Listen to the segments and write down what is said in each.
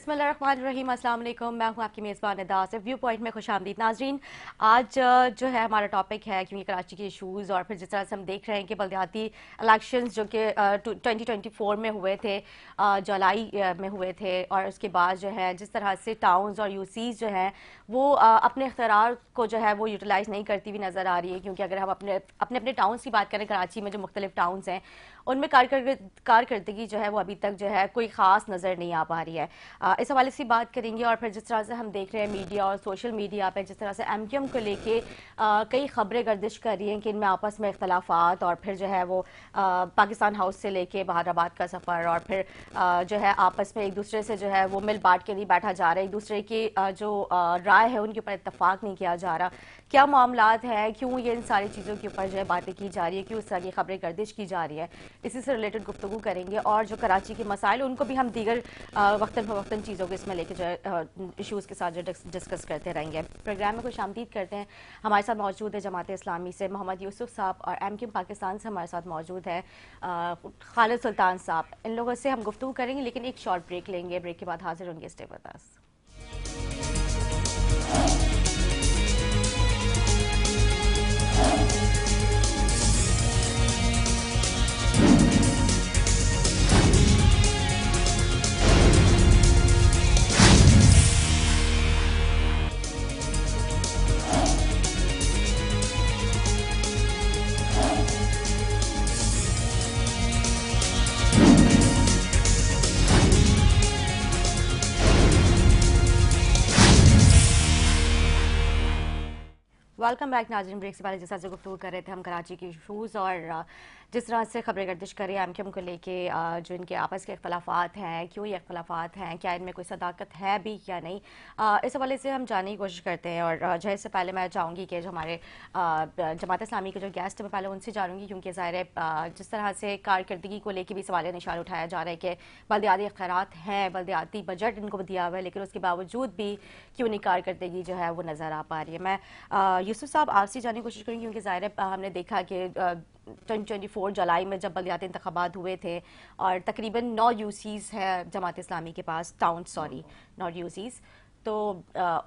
बिस्मिल्लाहिर्रहमानिर्रहीम, अस्सलाम वालेकुम। मैं हूं आपकी मेज़बान निदा से व्यू पॉइंट में खुशामदीद नाजरीन। आज जो है हमारा टॉपिक है, क्योंकि कराची के इशूज़ और फिर जिस तरह से हम देख रहे हैं कि बल्दियाती इलेक्शंस जो कि 2024 में हुए थे, जुलाई में हुए थे, और उसके बाद जो है जिस तरह से टाउन्स और यूसीज़ जो हैं वो अपने इख्तियार को जो है वो यूटिलाइज़ नहीं करती हुई नज़र आ रही है। क्योंकि अगर हम अपने अपने अपने टाउन्स की बात करें, कराची में जो मुख्तलिफ टाउन्स हैं उनमें कारकर्दगी जो है वो अभी तक जो है कोई ख़ास नज़र नहीं आ पा रही है। इस हवाले से बात करेंगे। और फिर जिस तरह से हम देख रहे हैं मीडिया और सोशल मीडिया पे जिस तरह से एमक्यूएम को लेके कई खबरें गर्दिश कर रही हैं कि इनमें आपस में इख्तलाफात, और फिर जो है वो पाकिस्तान हाउस से लेके बहाराबाद का सफ़र, और फिर जो है आपस में एक दूसरे से जो है वो मिल बांट के नहीं बैठा जा रहा है, एक दूसरे की जो राय है उनके ऊपर इत्तफाक नहीं किया जा रहा। क्या मामलात है, क्यों ये इन सारी चीज़ों के ऊपर जो है बातें की जा रही है, क्यों इस तरह की खबरें गर्दिश की जा रही है, इसी से रिलेटेड गुफ्तगू करेंगे। और जो कराची के मसाइल उनको भी हम दीगर वक्तन फ़वक्तन चीज़ों को इसमें लेके जो है इशूज़ के साथ जो डिस्कस करते रहेंगे। प्रोग्राम में खुश आमदीद करते हैं। हमारे साथ मौजूद है जमात इस्लामी से मोहम्मद यूसुफ साहब, और एमक्यूएम पाकिस्तान से हमारे साथ मौजूद है खालिद सुल्तान साहब। इन लोगों से हम गुफ्तगू करेंगे, लेकिन एक शॉर्ट ब्रेक लेंगे। ब्रेक के बाद हाजिर होंगे। Stay with us. Welcome back नाज़रीन। ब्रेक से पहले जैसा जो गुफ्तगू कर रहे थे हम कराची के इशूज़ और जिस तरह से खबरें गर्दिश कर रही है एमक्यूएम को लेके, जो इनके आपस के इख्तलाफात हैं, क्यों ये इख्तलाफात हैं, क्या इनमें कोई सदाकत है भी या नहीं, इस हवाले से हम जानने की कोशिश करते हैं। और जो इससे पहले मैं चाहूँगी कि जो हमारे जमात इस्लामी के जो गेस्ट हैं मैं पहले उनसे जानूँगी, क्योंकि ज़ाहिर है जिस तरह से कारकर्दगी को लेकर भी सवाल निशान उठाया जा रहा है कि बल्दियाती इख्तियारात हैं, बल्दियाती बजट इनको दिया हुआ है, लेकिन उसके बावजूद भी क्यों नहीं कारकर्दगी जो है वो नज़र आ पा रही है। मैं यूसुफ साहब आपसे जानने की कोशिश करूँगी, क्योंकि ज़ाहिर है हमने देखा कि 2024 जुलाई में जब बल्दियाती इंतखाबात हुए थे और तकरीबन 9 यूसीज़ है जमात इस्लामी के पास, टाउन सॉरी 9 यूसीज़, तो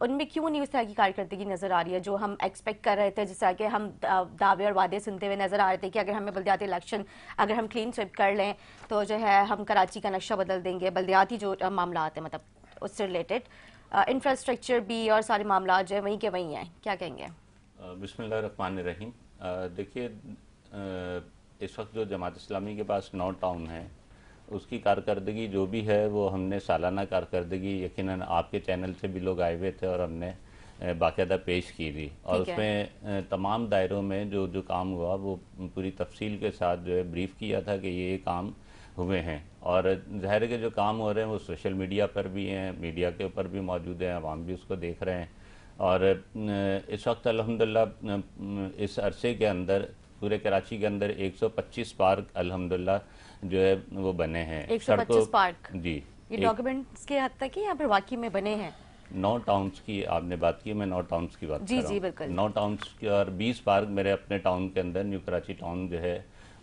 उनमें क्यों नहीं उस तरह की कारकर्दगी नज़र आ रही है जो हम एक्सपेक्ट कर रहे थे। जिस तरह के हम दावे और वादे सुनते हुए नज़र आ रहे थे कि अगर हमें बल्दियाती इलेक्शन अगर हम क्लीन स्वीप कर लें तो जो है हम कराची का नक्शा बदल देंगे। बल्दियाती जो मामला हैं मतलब उससे रिलेटेड इंफ्रास्ट्रक्चर भी और सारे मामला जो है वहीं के वहीं हैं, क्या कहेंगे? बिस्मिल्लाहिर्रहमानिर्रहीम। देखिए, इस वक्त जो जमात इस्लामी के पास 9 टाउन हैं उसकी कारकर्दगी जो भी है वो हमने सालाना कारकर्दगी यकीनन आपके चैनल से भी लोग आए हुए थे और हमने बाकायदा पेश की थी, और उसमें तमाम दायरों में जो जो काम हुआ वो पूरी तफसील के साथ जो है ब्रीफ किया था कि ये काम हुए हैं। और ज़ाहिर है कि जो काम हो रहे हैं वो सोशल मीडिया पर भी हैं, मीडिया के ऊपर भी मौजूद हैं, आवाम भी उसको देख रहे हैं। और इस वक्त अल्हम्दुलिल्लाह इस अरसे के अंदर पूरे कराची के अंदर 125 पार्क अल्हम्दुलिल्लाह जो है वो बने हैं। 125 पार्क जी, ये डॉक्यूमेंट्स के हद तक ही या फिर वाकई में बने हैं? 9 टाउन्स की आपने बात की, मैं 9 टाउन्स की बात कर रहा हूँ। बिल्कुल। 9 टाउन्स की, और 20 पार्क मेरे अपने टाउन के अंदर न्यू कराची टाउन जो है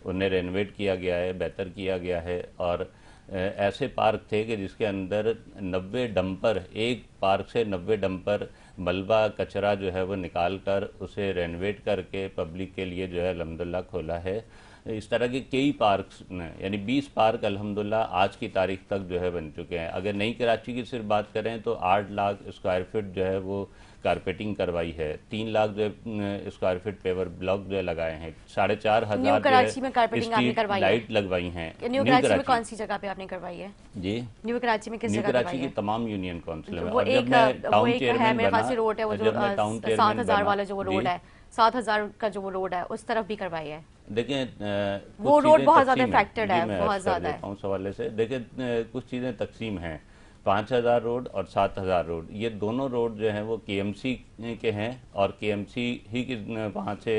उन्हें रेनोवेट किया गया है, बेहतर किया गया है। और ऐसे पार्क थे कि जिसके अंदर 90 डंपर, एक पार्क से 90 डंपर मलबा कचरा जो है वो निकाल कर उसे रेनोवेट करके पब्लिक के लिए जो है अल्हम्दुलिल्लाह खोला है। इस तरह के कई पार्क्स यानी 20 पार्क अल्हम्दुलिल्लाह आज की तारीख तक जो है बन चुके हैं। अगर नई कराची की सिर्फ बात करें तो 8 लाख स्क्वायर फीट जो है वो कारपेटिंग करवाई है, 3 लाख जो है स्क्वायर फीट पेवर ब्लॉक जो है लगाए हैं, 4,500 न्यू कराची में कारपेटिंग आपने करवाई है? लाइट लगवाई हैं। न्यू कराची में कौन सी जगह पे आपने करवाई है? जी, न्यू कराची में किस न्यू जगह कराची करवाई की है? तमाम यूनियन काउंसिल में। वो और एक जब मैं वो टाउन एक है चेयरमैन मेरे ख्याल बना, से रोड है वो जो जब मैं टाउन चेयरमैन 7,000 बना, वाला जो वो रोड है, 7,000 का जो वो रोड है उस तरफ भी करवाई है। देखें वो रोड बहुत ज्यादा तकसीम इफेक्टेड है, मैं बहुत अर्ज कर ज्यादा देता है। हूँ उस हवाले से। देखें कुछ चीज़ें तकसीम हैं, 5,000 रोड और 7,000 रोड, ये दोनों रोड जो हैं वो केएमसी के हैं, और केएमसी ही की वहाँ से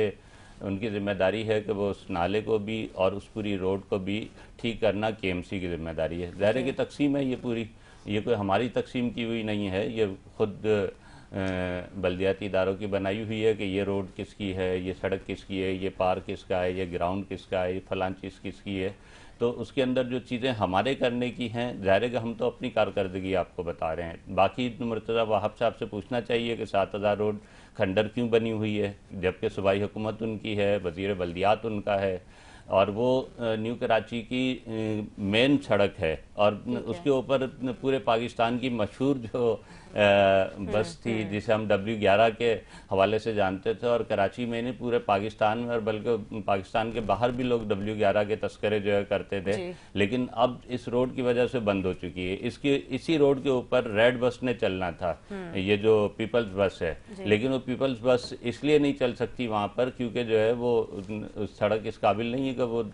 उनकी जिम्मेदारी है कि वो उस नाले को भी और उस पूरी रोड को भी ठीक करना केएमसी की जिम्मेदारी है। ज़ाहिर है कि तकसीम है ये पूरी, ये कोई हमारी तकसीम की हुई नहीं है, ये खुद बल्दियाती इदारों की बनाई हुई है कि ये रोड किसकी है, ये सड़क किसकी है, ये पार्क किसका है, ये ग्राउंड किसका है, ये फलां चीज़ किसकी है। तो उसके अंदर जो चीज़ें हमारे करने की हैं, ज़ाहिर है कि हम तो अपनी कारकर्दगी आपको बता रहे हैं। बाकी मुर्तज़ा वाहब साहब से पूछना चाहिए कि 7000 रोड खंडर क्यों बनी हुई है, जबकि सूबाई हुकूमत उनकी है, वज़ीर बल्दियात उनका है, और वो न्यू कराची की मेन सड़क है, और उसके ऊपर पूरे पाकिस्तान की मशहूर जो बस थी जिसे हम W11 के हवाले से जानते थे, और कराची में नहीं पूरे पाकिस्तान में और बल्कि पाकिस्तान के बाहर भी लोग W11 के तस्करे जो है करते थे, लेकिन अब इस रोड की वजह से बंद हो चुकी है। इसी रोड के ऊपर रेड बस ने चलना था, ये जो पीपल्स बस है, लेकिन वो पीपल्स बस इसलिए नहीं चल सकती वहाँ पर क्योंकि जो है वो सड़क इस काबिल नहीं है कि वो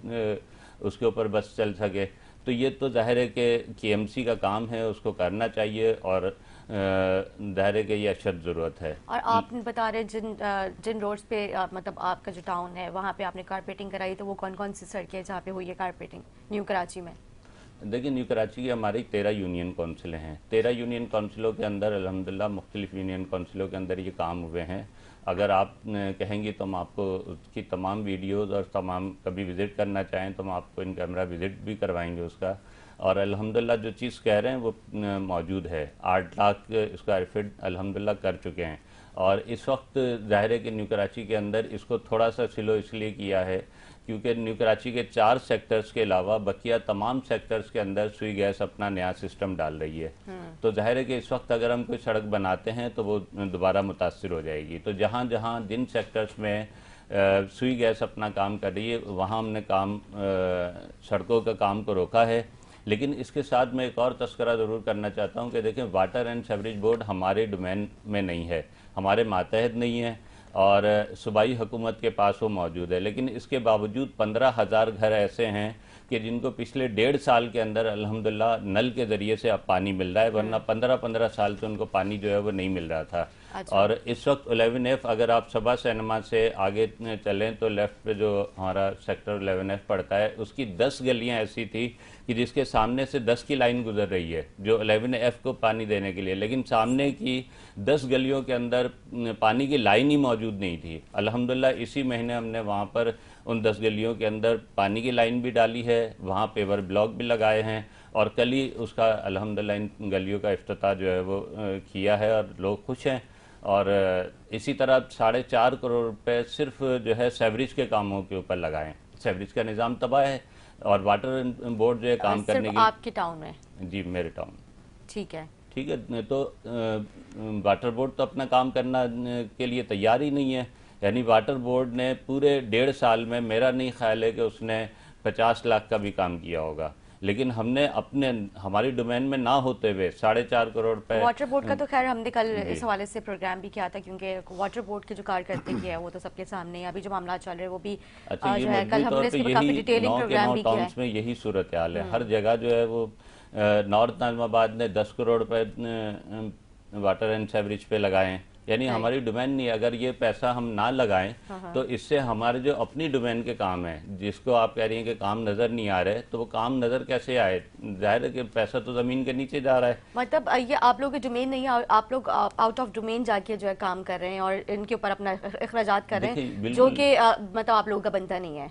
उसके ऊपर बस चल सके। तो ये तो जाहिर है कि KMC का काम है, उसको करना चाहिए, और जाहिर है कि ये अशद ज़रूरत है। और आप बता रहे जिन रोड्स पे मतलब आपका जो टाउन है वहाँ पे आपने कारपेटिंग कराई, तो वो कौन कौन सी सड़कें जहाँ पे हुई है कारपेटिंग न्यू कराची में? देखिए, न्यू कराची की हमारी 13 यूनियन काउंसिलें हैं। 13 यूनियन काउंसिलों के अंदर अल्हम्दुलिल्लाह मुख्तलिफ यूनियन काउंसिलों के अंदर ये काम हुए हैं। अगर आप कहेंगी तो हम आपको उसकी तमाम वीडियोज़ और तमाम कभी विज़िट करना चाहें तो हम आपको इन कैमरा विज़िट भी करवाएंगे उसका। और अल्हम्दुलिल्लाह जो चीज़ कह रहे हैं वो मौजूद है। 8 लाख स्क्वायर फीट अल्हम्दुलिल्लाह कर चुके हैं, और इस वक्त ज़ाहिर है कि न्यू कराची के अंदर इसको थोड़ा सा स्लो इसलिए किया है क्योंकि न्यू कराची के 4 सेक्टर्स के अलावा बकिया तमाम सेक्टर्स के अंदर सुई गैस अपना नया सिस्टम डाल रही है। तो जाहिर है कि इस वक्त अगर हम कोई सड़क बनाते हैं तो वो दोबारा मुतासिर हो जाएगी। तो जहाँ जहाँ जिन सेक्टर्स में सुई गैस अपना काम कर रही है वहाँ हमने सड़कों का काम को रोका है। लेकिन इसके साथ मैं एक और तस्करा ज़रूर करना चाहता हूँ कि देखें, वाटर एंड सीवरेज बोर्ड हमारे डोमेन में नहीं है, हमारे मातहत नहीं है, और सूबाई हुकूमत के पास वो मौजूद है। लेकिन इसके बावजूद 15,000 घर ऐसे हैं कि जिनको पिछले 1.5 साल के अंदर अल्हम्दुलिल्लाह नल के ज़रिए से अब पानी मिल रहा है, वरना 15-15 साल से उनको पानी जो है वो नहीं मिल रहा था। अच्छा। और इस वक्त 11F अगर आप सबा सिनेमा से आगे चलें तो लेफ़्ट पे जो हमारा सेक्टर 11F पड़ता है, उसकी 10 गलियां ऐसी थी कि जिसके सामने से 10 की लाइन गुजर रही है जो 11F को पानी देने के लिए, लेकिन सामने की 10 गलियों के अंदर पानी की लाइन ही मौजूद नहीं थी। अल्हम्दुलिल्लाह इसी महीने हमने वहाँ पर उन 10 गलियों के अंदर पानी की लाइन भी डाली है, वहाँ पेवर ब्लॉक भी लगाए हैं, और कल ही उसका अल्हम्दुलिल्लाह इन गलियों का इफ्तिताह जो है वो किया है, और लोग खुश हैं। और इसी तरह 4.5 करोड़ रुपए सिर्फ जो है सेवरेज के कामों के ऊपर लगाएं। सेवरेज का निज़ाम तबाह है, और वाटर बोर्ड जो है काम करने के आपके टाउन में? जी, मेरे टाउन। ठीक है। ठीक है, तो वाटर बोर्ड तो अपना काम करना के लिए तैयार ही नहीं है। यानी वाटर बोर्ड ने पूरे 1.5 साल में मेरा नहीं ख्याल है कि उसने 50 लाख का भी काम किया होगा, लेकिन हमने हमारी डोमेन में ना होते हुए 4.5 करोड़ रुपए। वाटर बोर्ड का तो खैर हमने कल इस हवाले से प्रोग्राम भी किया था, क्योंकि वाटर बोर्ड के जो कारकर्दगी है वो तो सबके सामने है। अभी जो मामला चल रहा है वो भी अच्छा, जो है कल हमने इसके काफी डिटेलिंग प्रोग्राम भी किया है। में यही सूरत हाल है, हर जगह जो है वो नॉर्थ नाज़िमाबाद ने 10 करोड़ रुपए वाटर एंड सेवरेज पे लगाए हैं। यानी हमारी डोमेन नहीं, अगर ये पैसा हम ना लगाएं तो इससे हमारे जो अपनी डोमेन के काम है, जिसको आप कह रही हैं कि काम नजर नहीं आ रहे, तो वो काम नजर कैसे आए? जाहिर है कि पैसा तो जमीन के नीचे जा रहा है। मतलब ये आप लोग की डोमेन नहीं है, आप लोग आउट ऑफ डोमेन जाके जो है काम कर रहे हैं और इनके ऊपर अपना अखराजात कर रहे हैं, जो कि मतलब आप लोगों का बनता नहीं है।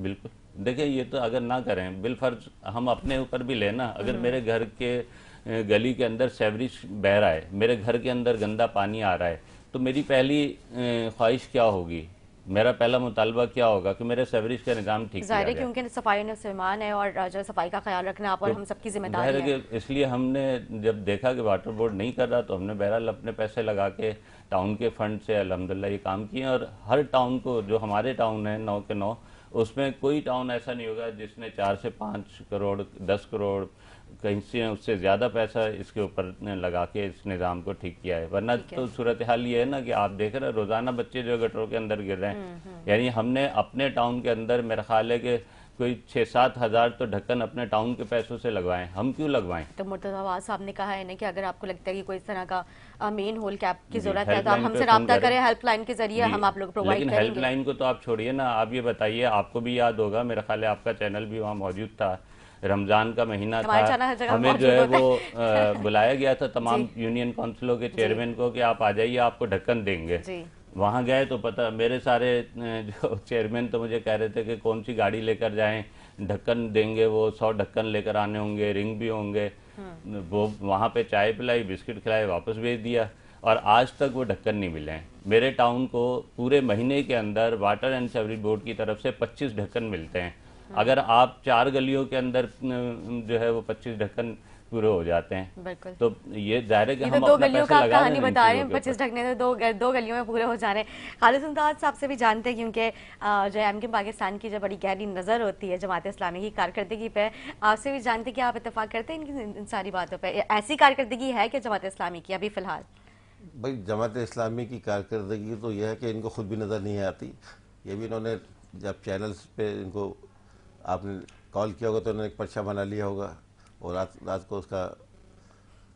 बिल्कुल, देखिए ये तो अगर ना करें, बिलफर्ज हम अपने ऊपर भी लेना। अगर मेरे घर के गली के अंदर सेवरेज बह रहा है, मेरे घर के अंदर गंदा पानी आ रहा है, तो मेरी पहली ख्वाहिश क्या होगी, मेरा पहला मुतालबा क्या होगा कि मेरे सेवरेज का निज़ाम ठीक किया जाए। क्योंकि सफाई ने सामान है और जो सफाई का ख्याल रखना आप और हम सबकी जिम्मेदारी है। इसलिए हमने जब देखा कि वाटर बोर्ड नहीं कर रहा तो हमने बहरहाल अपने पैसे लगा के टाउन के फंड से अल्हम्दुलिल्लाह ये काम किए। और हर टाउन को, जो हमारे टाउन है 9 के 9, उसमें कोई टाउन ऐसा नहीं होगा जिसने 4 से 5 करोड़ 10 करोड़ कहीं से उससे ज़्यादा पैसा इसके ऊपर लगा के इस निज़ाम को ठीक किया है। वरना तो सूरत हाल ये है ना कि आप देख रहे हैं रोज़ाना बच्चे जो गटरों के अंदर गिर रहे हैं। यानी हमने अपने टाउन के अंदर मेरा ख्याल है कि कोई 6-7 हज़ार तो ढक्कन अपने टाउन के पैसों से लगवाएं। हम क्यों लगवाएं? तो मुर्तज़ा अवाज साहब ने कहा है ना कि अगर आपको लगता है कि कोई इस तरह का मेन होल कैप की जरूरत है तो आप हमसे रब्ता करें, हेल्पलाइन के जरिए हम आप लोग प्रोवाइड करेंगे। लेकिन हेल्पलाइन को तो आप छोड़िए ना, आप ये बताइए, आपको भी याद होगा, मेरा ख्याल है आपका चैनल भी वहाँ मौजूद था, रमज़ान का महीना था, हमें जो है वो बुलाया गया था तमाम यूनियन काउंसिलों के चेयरमैन को कि आप आ जाइए, आपको ढक्कन देंगे। वहाँ गए तो पता, मेरे सारे जो चेयरमैन तो मुझे कह रहे थे कि कौन सी गाड़ी लेकर जाएं, ढक्कन देंगे, वो 100 ढक्कन लेकर आने होंगे, रिंग भी होंगे। वो वहाँ पे चाय पिलाई, बिस्किट खिलाए, वापस भेज दिया, और आज तक वो ढक्कन नहीं मिले हैं। मेरे टाउन को पूरे महीने के अंदर वाटर एंड सेवरेज बोर्ड की तरफ से 25 ढक्कन मिलते हैं। अगर आप 4 गलियों के अंदर जो है वो 25 ढक्कन पूरे हो जाते हैं। बिल्कुल। तो ये जाहिर है कि ये हम तो 2 अपना गलियों पैसा का आप लगा रहे कहानी हैं इन बता रहे चीज़ों हैं, के 25 ऊपर। ढकने तो दो गलियों में पूरे हो जा रहे हैं। खालिद मुमताज साहब से भी जानते हैं, क्योंकि जो एमकेएम पाकिस्तान की जो बड़ी गहरी नज़र होती है जमात इस्लामी की कारकर्दगी पे, आपसे भी जानते हैं कि आप इत्तेफाक करते हैं इन सारी बातों पे। ऐसी कारकर्दगी है कि जमात इस्लामी की अभी फिलहाल? भाई जमात इस्लामी की कारकर्दगी तो यह है कि इनको खुद भी नज़र नहीं आती। ये भी इन्होंने जब चैनल्स पे इनको आपने कॉल किया होगा तो इन्होंने एक पर्चा बना लिया होगा और रात रात को उसका,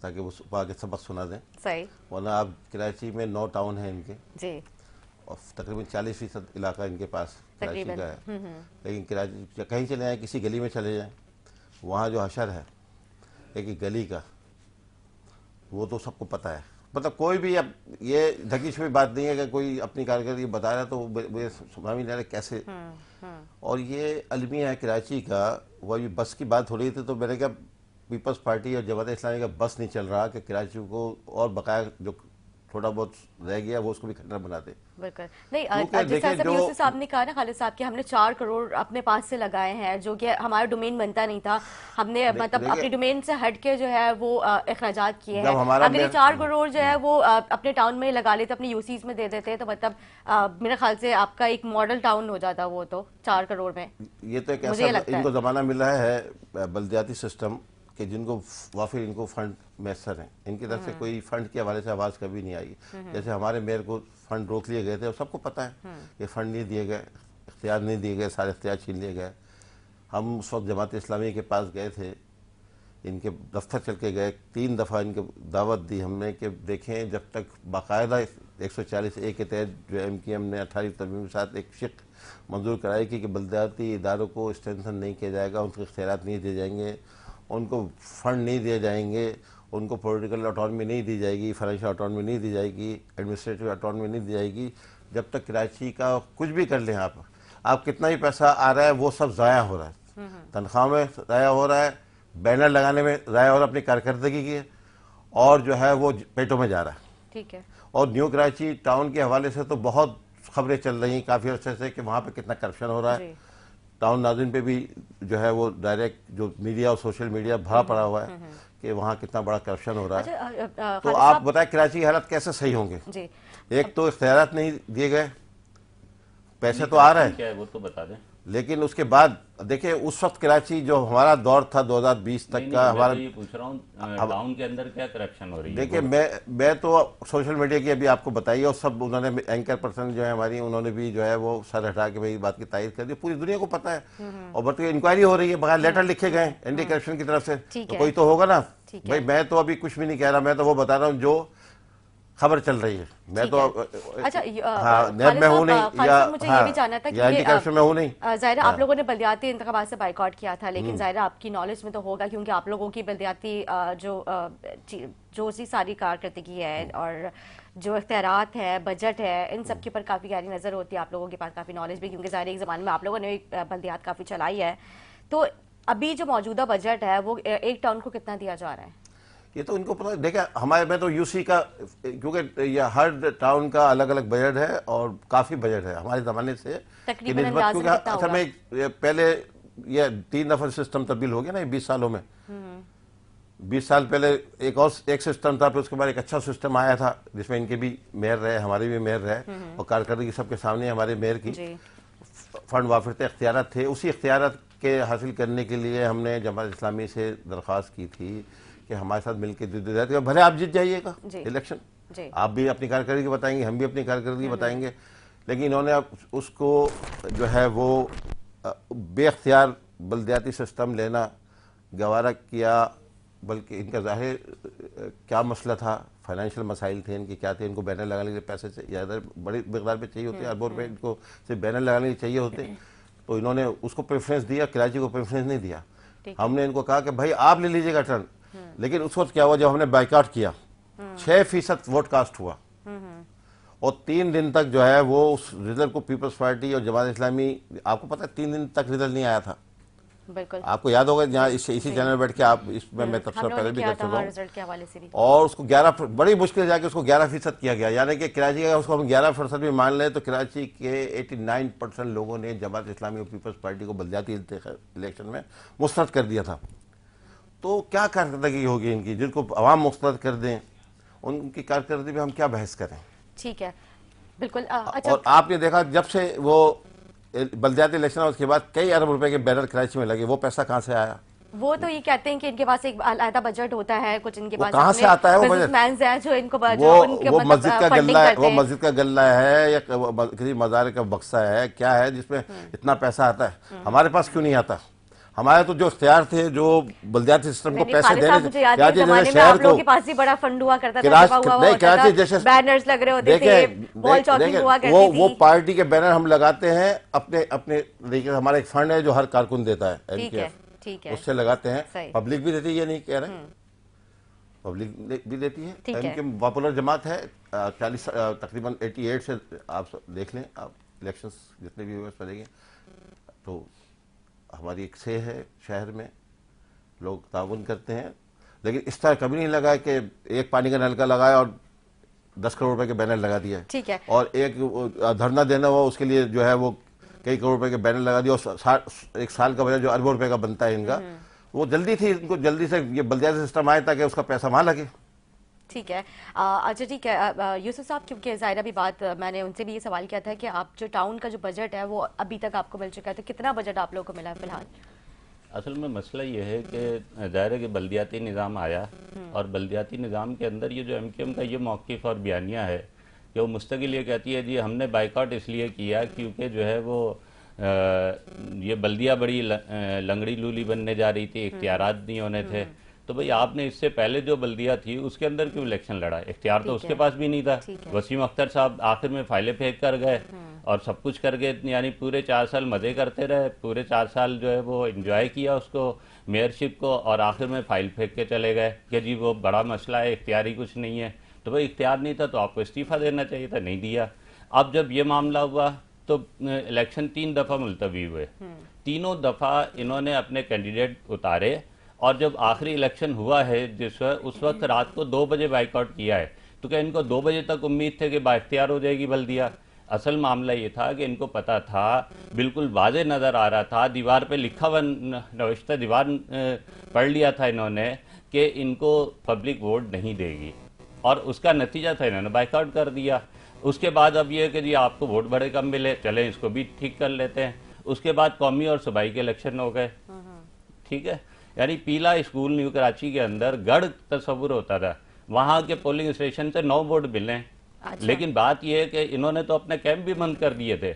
ताकि वो सुबह आके सबक सुना दें। सही। वरना आप कराची में 9 टाउन हैं इनके जी। और तकरीबन 40% इलाका इनके पास कराची तकरीबन। का है। लेकिन कराची कहीं चले जाएँ, किसी गली में चले जाएँ, वहाँ जो हशर है एक गली का, वो तो सबको पता है। मतलब कोई भी, अब ये ढकी छुपी बात नहीं है कि कोई अपनी कारकर्दगी बता रहा है तो मुझे समझ नहीं आ रहा कैसे। और ये अलमिया है कराची का। वो अभी बस की बात हो रही थी तो मैंने कहा पीपल्स पार्टी और जमात इस्लामी का बस नहीं चल रहा कि कराची को और बकाया जो थोड़ा बहुत रह गया वो उसको भी खतरा बना दे। बिल्कुल नहीं। क्योंकि जैसा देखिए यूसुफ साहब ने कहा ना, खालिद साहब कि हमने 4 करोड़ अपने पास से लगाए हैं, जो कि हमारा डोमेन बनता नहीं था। हमने मतलब देखिए, अपनी डोमेन से हट के जो है वो अखराजात किए हैं। जब हमारा अगर ये 4 करोड़ जो है वो अपने टाउन में लगा लेते, अपने यूसीज में दे देते, तो मतलब मेरे ख्याल से आपका एक मॉडल टाउन हो जाता वो तो 4 करोड़ में। ये तो एक मुझे ये ऐसा लगता है। इनको ज़माना मिल रहा है बल्दियाती सिस्टम कि जिनको वाफिर इनको फंड मैसर हैं, इनकी तरफ से कोई फंड के हवाले से आवाज़ कभी नहीं आई। जैसे हमारे मेयर को फंड रोक लिए गए थे और सबको पता है ये फंड नहीं दिए गए, इख्तियार नहीं दिए गए, सारे इख्तियार छीन लिए गए। हम उस वक्त जमात इस्लामी के पास गए थे, इनके दफ्तर चल के गए, 3 दफ़ा इनके दावत दी हमने कि देखें जब तक बाकायदा 140A के तहत जो MKM ने 18 तरमीम के साथ एक शिक मंजूर कराई कि बल्दियाती इदारों को स्ट्रेंथन नहीं किया जाएगा, उनको इख्तियार नहीं दिए जाएंगे, उनको फंड नहीं दिए जाएंगे, उनको पॉलिटिकल ऑटोनमी नहीं दी जाएगी, फाइनेंशियल ऑटोनमी नहीं दी जाएगी, एडमिनिस्ट्रेटिव ऑटोनमी नहीं दी जाएगी। जब तक कराची का कुछ भी कर लें आप कितना ही पैसा आ रहा है वो सब ज़ाया हो रहा है, तनख्वाह में ज़ाया हो रहा है, बैनर लगाने में ज़ाया हो रहा है अपनी कारकर्दगी की, और जो है वो पेटों में जा रहा है। ठीक है। और न्यू कराची टाउन के हवाले से तो बहुत खबरें चल रही हैं काफ़ी अर्से से कि वहाँ पे कितना करप्शन हो रहा है। जी। टाउन नाज़रीन पे भी जो है वो डायरेक्ट जो मीडिया और सोशल मीडिया भरा पड़ा हुआ है कि वहाँ कितना बड़ा करप्शन हो रहा है। अच्छा, तो खालिद आप साहब। बताएं कराची के हालात कैसे सही होंगे? जी। एक तो इख्तियारात नहीं दिए गए, पैसे तो आ रहे हैं क्या है वो तो बता दें। लेकिन उसके बाद देखिए उस वक्त कराची जो हमारा दौर था 2020 तक नहीं, का मैं हमारा, तो ये पूछ रहा हूँ टाउन के अंदर क्या करप्शन हो रही है? देखिए मैं तो सोशल मीडिया की अभी आपको बताइए, और सब उन्होंने एंकर पर्सन जो है हमारी, उन्होंने भी जो है वो सर हटा के भाई बात की तारीफ कर दी, पूरी दुनिया को पता है। और बल्कि इंक्वायरी हो रही है, बगैर लेटर लिखे गए एंटी करप्शन की तरफ से, ठीक तो है। कोई तो होगा ना। ठीक है। भाई मैं तो अभी कुछ भी नहीं कह रहा, मैं तो वो बता रहा हूँ जो खबर चल रही है। मैं ठीक तो है। अच्छा, हाँ खालिद नैब में हूँ साहब, नहीं, खालिद या साहब, मुझे ये भी जानना था कि या एंटी करप्शन में हूँ नहीं। ज़ाहिर है आप लोगों ने बल्दियाती इंतखाबात से बाइकआउट किया था, लेकिन ज़ाहिर है आपकी नॉलेज में तो होगा, क्योंकि आप लोगों की बल्दियाती जो सी सारी कारकर्दगी है और जो इख्तियारात है, बजट है, इन सब के ऊपर काफ़ी गहरी नज़र होती है। आप लोगों के पास काफ़ी नॉलेज भी, क्योंकि ज़ाहिर एक ज़माने में आप लोगों ने बल्दियात काफ़ी चलाई है। तो अभी जो मौजूदा बजट है वो एक टाउन को कितना दिया जा रहा है? ये तो इनको पता है। देखिए हमारे में तो यूसी का, क्योंकि ये हर टाउन का अलग अलग बजट है और काफ़ी बजट है हमारे ज़माने से तकरीबन की निस्बत, अंदाज़न क्योंकि कितना असल होगा? में ये पहले ये 3 दफ़ा सिस्टम तब्दील हो गया ना ये 20 सालों में। 20 साल पहले एक सिस्टम था, फिर उसके बाद एक अच्छा सिस्टम आया था जिसमें इनके भी मेयर रहे, हमारे भी मेयर रहे, और कारकर्दगी सबके सामने हमारे मेयर की जी। फंड वाफिर थे, इख्तियारात थे। उसी इख्तियारात के हासिल करने के लिए हमने जमात इस्लामी से दरख्वास्त की थी कि हमारे साथ मिलकर जद्दोजहद, भले आप जीत जाइएगा जी। इलेक्शन, जी। आप भी अपनी कारकर्दगी बताएंगे, हम भी अपनी कारकर्दगी बताएंगे, लेकिन इन्होंने अब उसको जो है वो बेख्तियार बल्दियाती सिस्टम लेना गवारा किया। बल्कि इनका जाहिर क्या मसला था, फाइनेंशियल मसाइल थे इनके, क्या थे, इनको बैनर लगाने के लिए पैसे ज़्यादा बड़ी मकदार में चाहिए होते, अरबों रुपये इनको सिर्फ बैनर लगाने के लिए चाहिए होते, तो इन्होंने उसको प्रेफरेंस दिया, कराची को प्रेफरेंस नहीं दिया। हमने इनको कहा कि भाई आप ले लीजिएगा टर्न, लेकिन उस वक्त क्या हुआ, जब हमने बाइकआउट किया 6% वोट कास्ट हुआ, और 3 दिन तक जो है वो उस रिजल्ट को पीपल्स पार्टी और जमात इस्लामी, आपको पता है 3 दिन तक रिजल्ट नहीं आया था। बिल्कुल आपको याद होगा जहाँ इसी चैनल में बैठ के आप इसमें मैं तबसरा पहले भी कर चुका हूँ, रिजल्ट के हवाले से भी। और उसको 11 बड़ी मुश्किल से जाके उसको 11% किया गया, यानी कि कराची का उसको हम 11% भी मान लें तो कराची के 89% लोगों ने जमात इस्लामी और पीपल्स पार्टी को बलदियाती इलेक्शन में मुस्तरद कर दिया था। तो क्या कारकर्दगी होगी इनकी, जिनको अवाम मुस्तरद कर दें उनकी कारकर्दगी में हम क्या बहस करें। ठीक है, बिल्कुल। अच्छा, और आपने देखा जब से वो बलदियाती इलेक्शन है उसके बाद कई अरब रुपए के बैनर कराची में लगे, वो पैसा कहाँ से आया? वो तो ये कहते हैं कि इनके पास एक अलग बजट होता है, कुछ इनके पास कहाँ से आता है वो बजट? है जो इनको वो मस्जिद का गल्ला है, वो मस्जिद का गल्ला है या किसी मज़ार का बक्सा है, क्या है जिसमें इतना पैसा आता है? हमारे पास क्यों नहीं आता? हमारे तो जो इख्तियार थे, जो बलदियाती सिस्टम को पैसे देने, शहर को पास ही बड़ा फंड हुआ करता था, कराची जैसे बैनर्स लग रहे होते थे, वॉल चॉकिंग हुआ करती थी। वो पार्टी के बैनर हम लगाते हैं अपने देखिए हमारा एक फंड है जो हर कारकुन देता है, ठीक है, उससे लगाते हैं, पब्लिक भी देती है, ये नहीं कह रहे, पब्लिक भी देती है। एमकेएम पॉपुलर जमात है, 40 तकरीबन 88 से आप देख लें, आप इलेक्शंस जितने भी हुए पड़ेंगे तो हमारी एक से है शहर में, लोग ताउन करते हैं, लेकिन इस तरह कभी नहीं लगा कि एक पानी का नलका लगाया और 10 करोड़ रुपए के बैनर लगा दिया, ठीक है, और एक धरना देना हुआ उसके लिए जो है वो कई करोड़ रुपए के बैनर लगा दिया, और एक साल का बजट जो अरबों रुपए का बनता है इनका, वो जल्दी थी, इनको जल्दी से ये बलदियाती सिस्टम आए ताकि उसका पैसा वहां लगे। ठीक है। अच्छा, ठीक है यूसुफ साहब, क्योंकि ज़ाहिर भी बात, मैंने उनसे भी ये सवाल किया था कि आप जो टाउन का जो बजट है वो अभी तक आपको मिल चुका है, तो कितना बजट आप लोगों को मिला है फिलहाल? असल में मसला ये है कि ज़ाहिर है कि बल्दियाती निज़ाम आया, और बल्दियाती निज़ाम के अंदर ये जो एमकेएम का ये मौक़िफ़ और बयानिया है कि वो मुस्तकिल ये कहती है जी हमने बाइकआउट इसलिए किया क्योंकि जो है वो ये बल्दिया बड़ी लंगड़ी लूली बनने जा रही थी, इख्तियारात नहीं होने थे। तो भाई आपने इससे पहले जो बल्दिया थी उसके अंदर क्यों इलेक्शन लड़ा? इख्तियार तो उसके पास भी नहीं था। वसीम अख्तर साहब आखिर में फाइलें फेंक कर गए और सब कुछ कर गए, यानी पूरे 4 साल मज़े करते रहे, पूरे 4 साल जो है वो एंजॉय किया उसको, मेयरशिप को, और आखिर में फाइल फेंक के चले गए कि जी वो बड़ा मसला है, इख्तियारी कुछ नहीं है। तो भाई इख्तियार नहीं था तो आपको इस्तीफ़ा देना चाहिए था, नहीं दिया। अब जब ये मामला हुआ तो इलेक्शन 3 दफ़ा मुलतवी हुए, तीनों दफ़ा इन्होंने अपने कैंडिडेट उतारे, और जब आखिरी इलेक्शन हुआ है उस वक्त रात को 2 बजे बाइकआउट किया है। तो क्या इनको 2 बजे तक उम्मीद थे कि बाइख्तियार हो जाएगी बल्दिया? असल मामला ये था कि इनको पता था, बिल्कुल वाज़े नज़र आ रहा था, दीवार पे लिखा हुआ नविश्ता दीवार पढ़ लिया था इन्होंने कि इनको पब्लिक वोट नहीं देगी, और उसका नतीजा था इन्होंने बाइकआउट कर दिया। उसके बाद अब ये कि जी आपको वोट बड़े कम मिले, चलें इसको भी ठीक कर लेते हैं। उसके बाद कौमी और सूबाई के इलेक्शन हो गए, ठीक है, यानी पीला स्कूल न्यू कराची के अंदर गढ़ तस्वुर होता था, वहाँ के पोलिंग स्टेशन से 9 वोट मिले। अच्छा। लेकिन बात यह है कि इन्होंने तो अपने कैंप भी बंद कर दिए थे,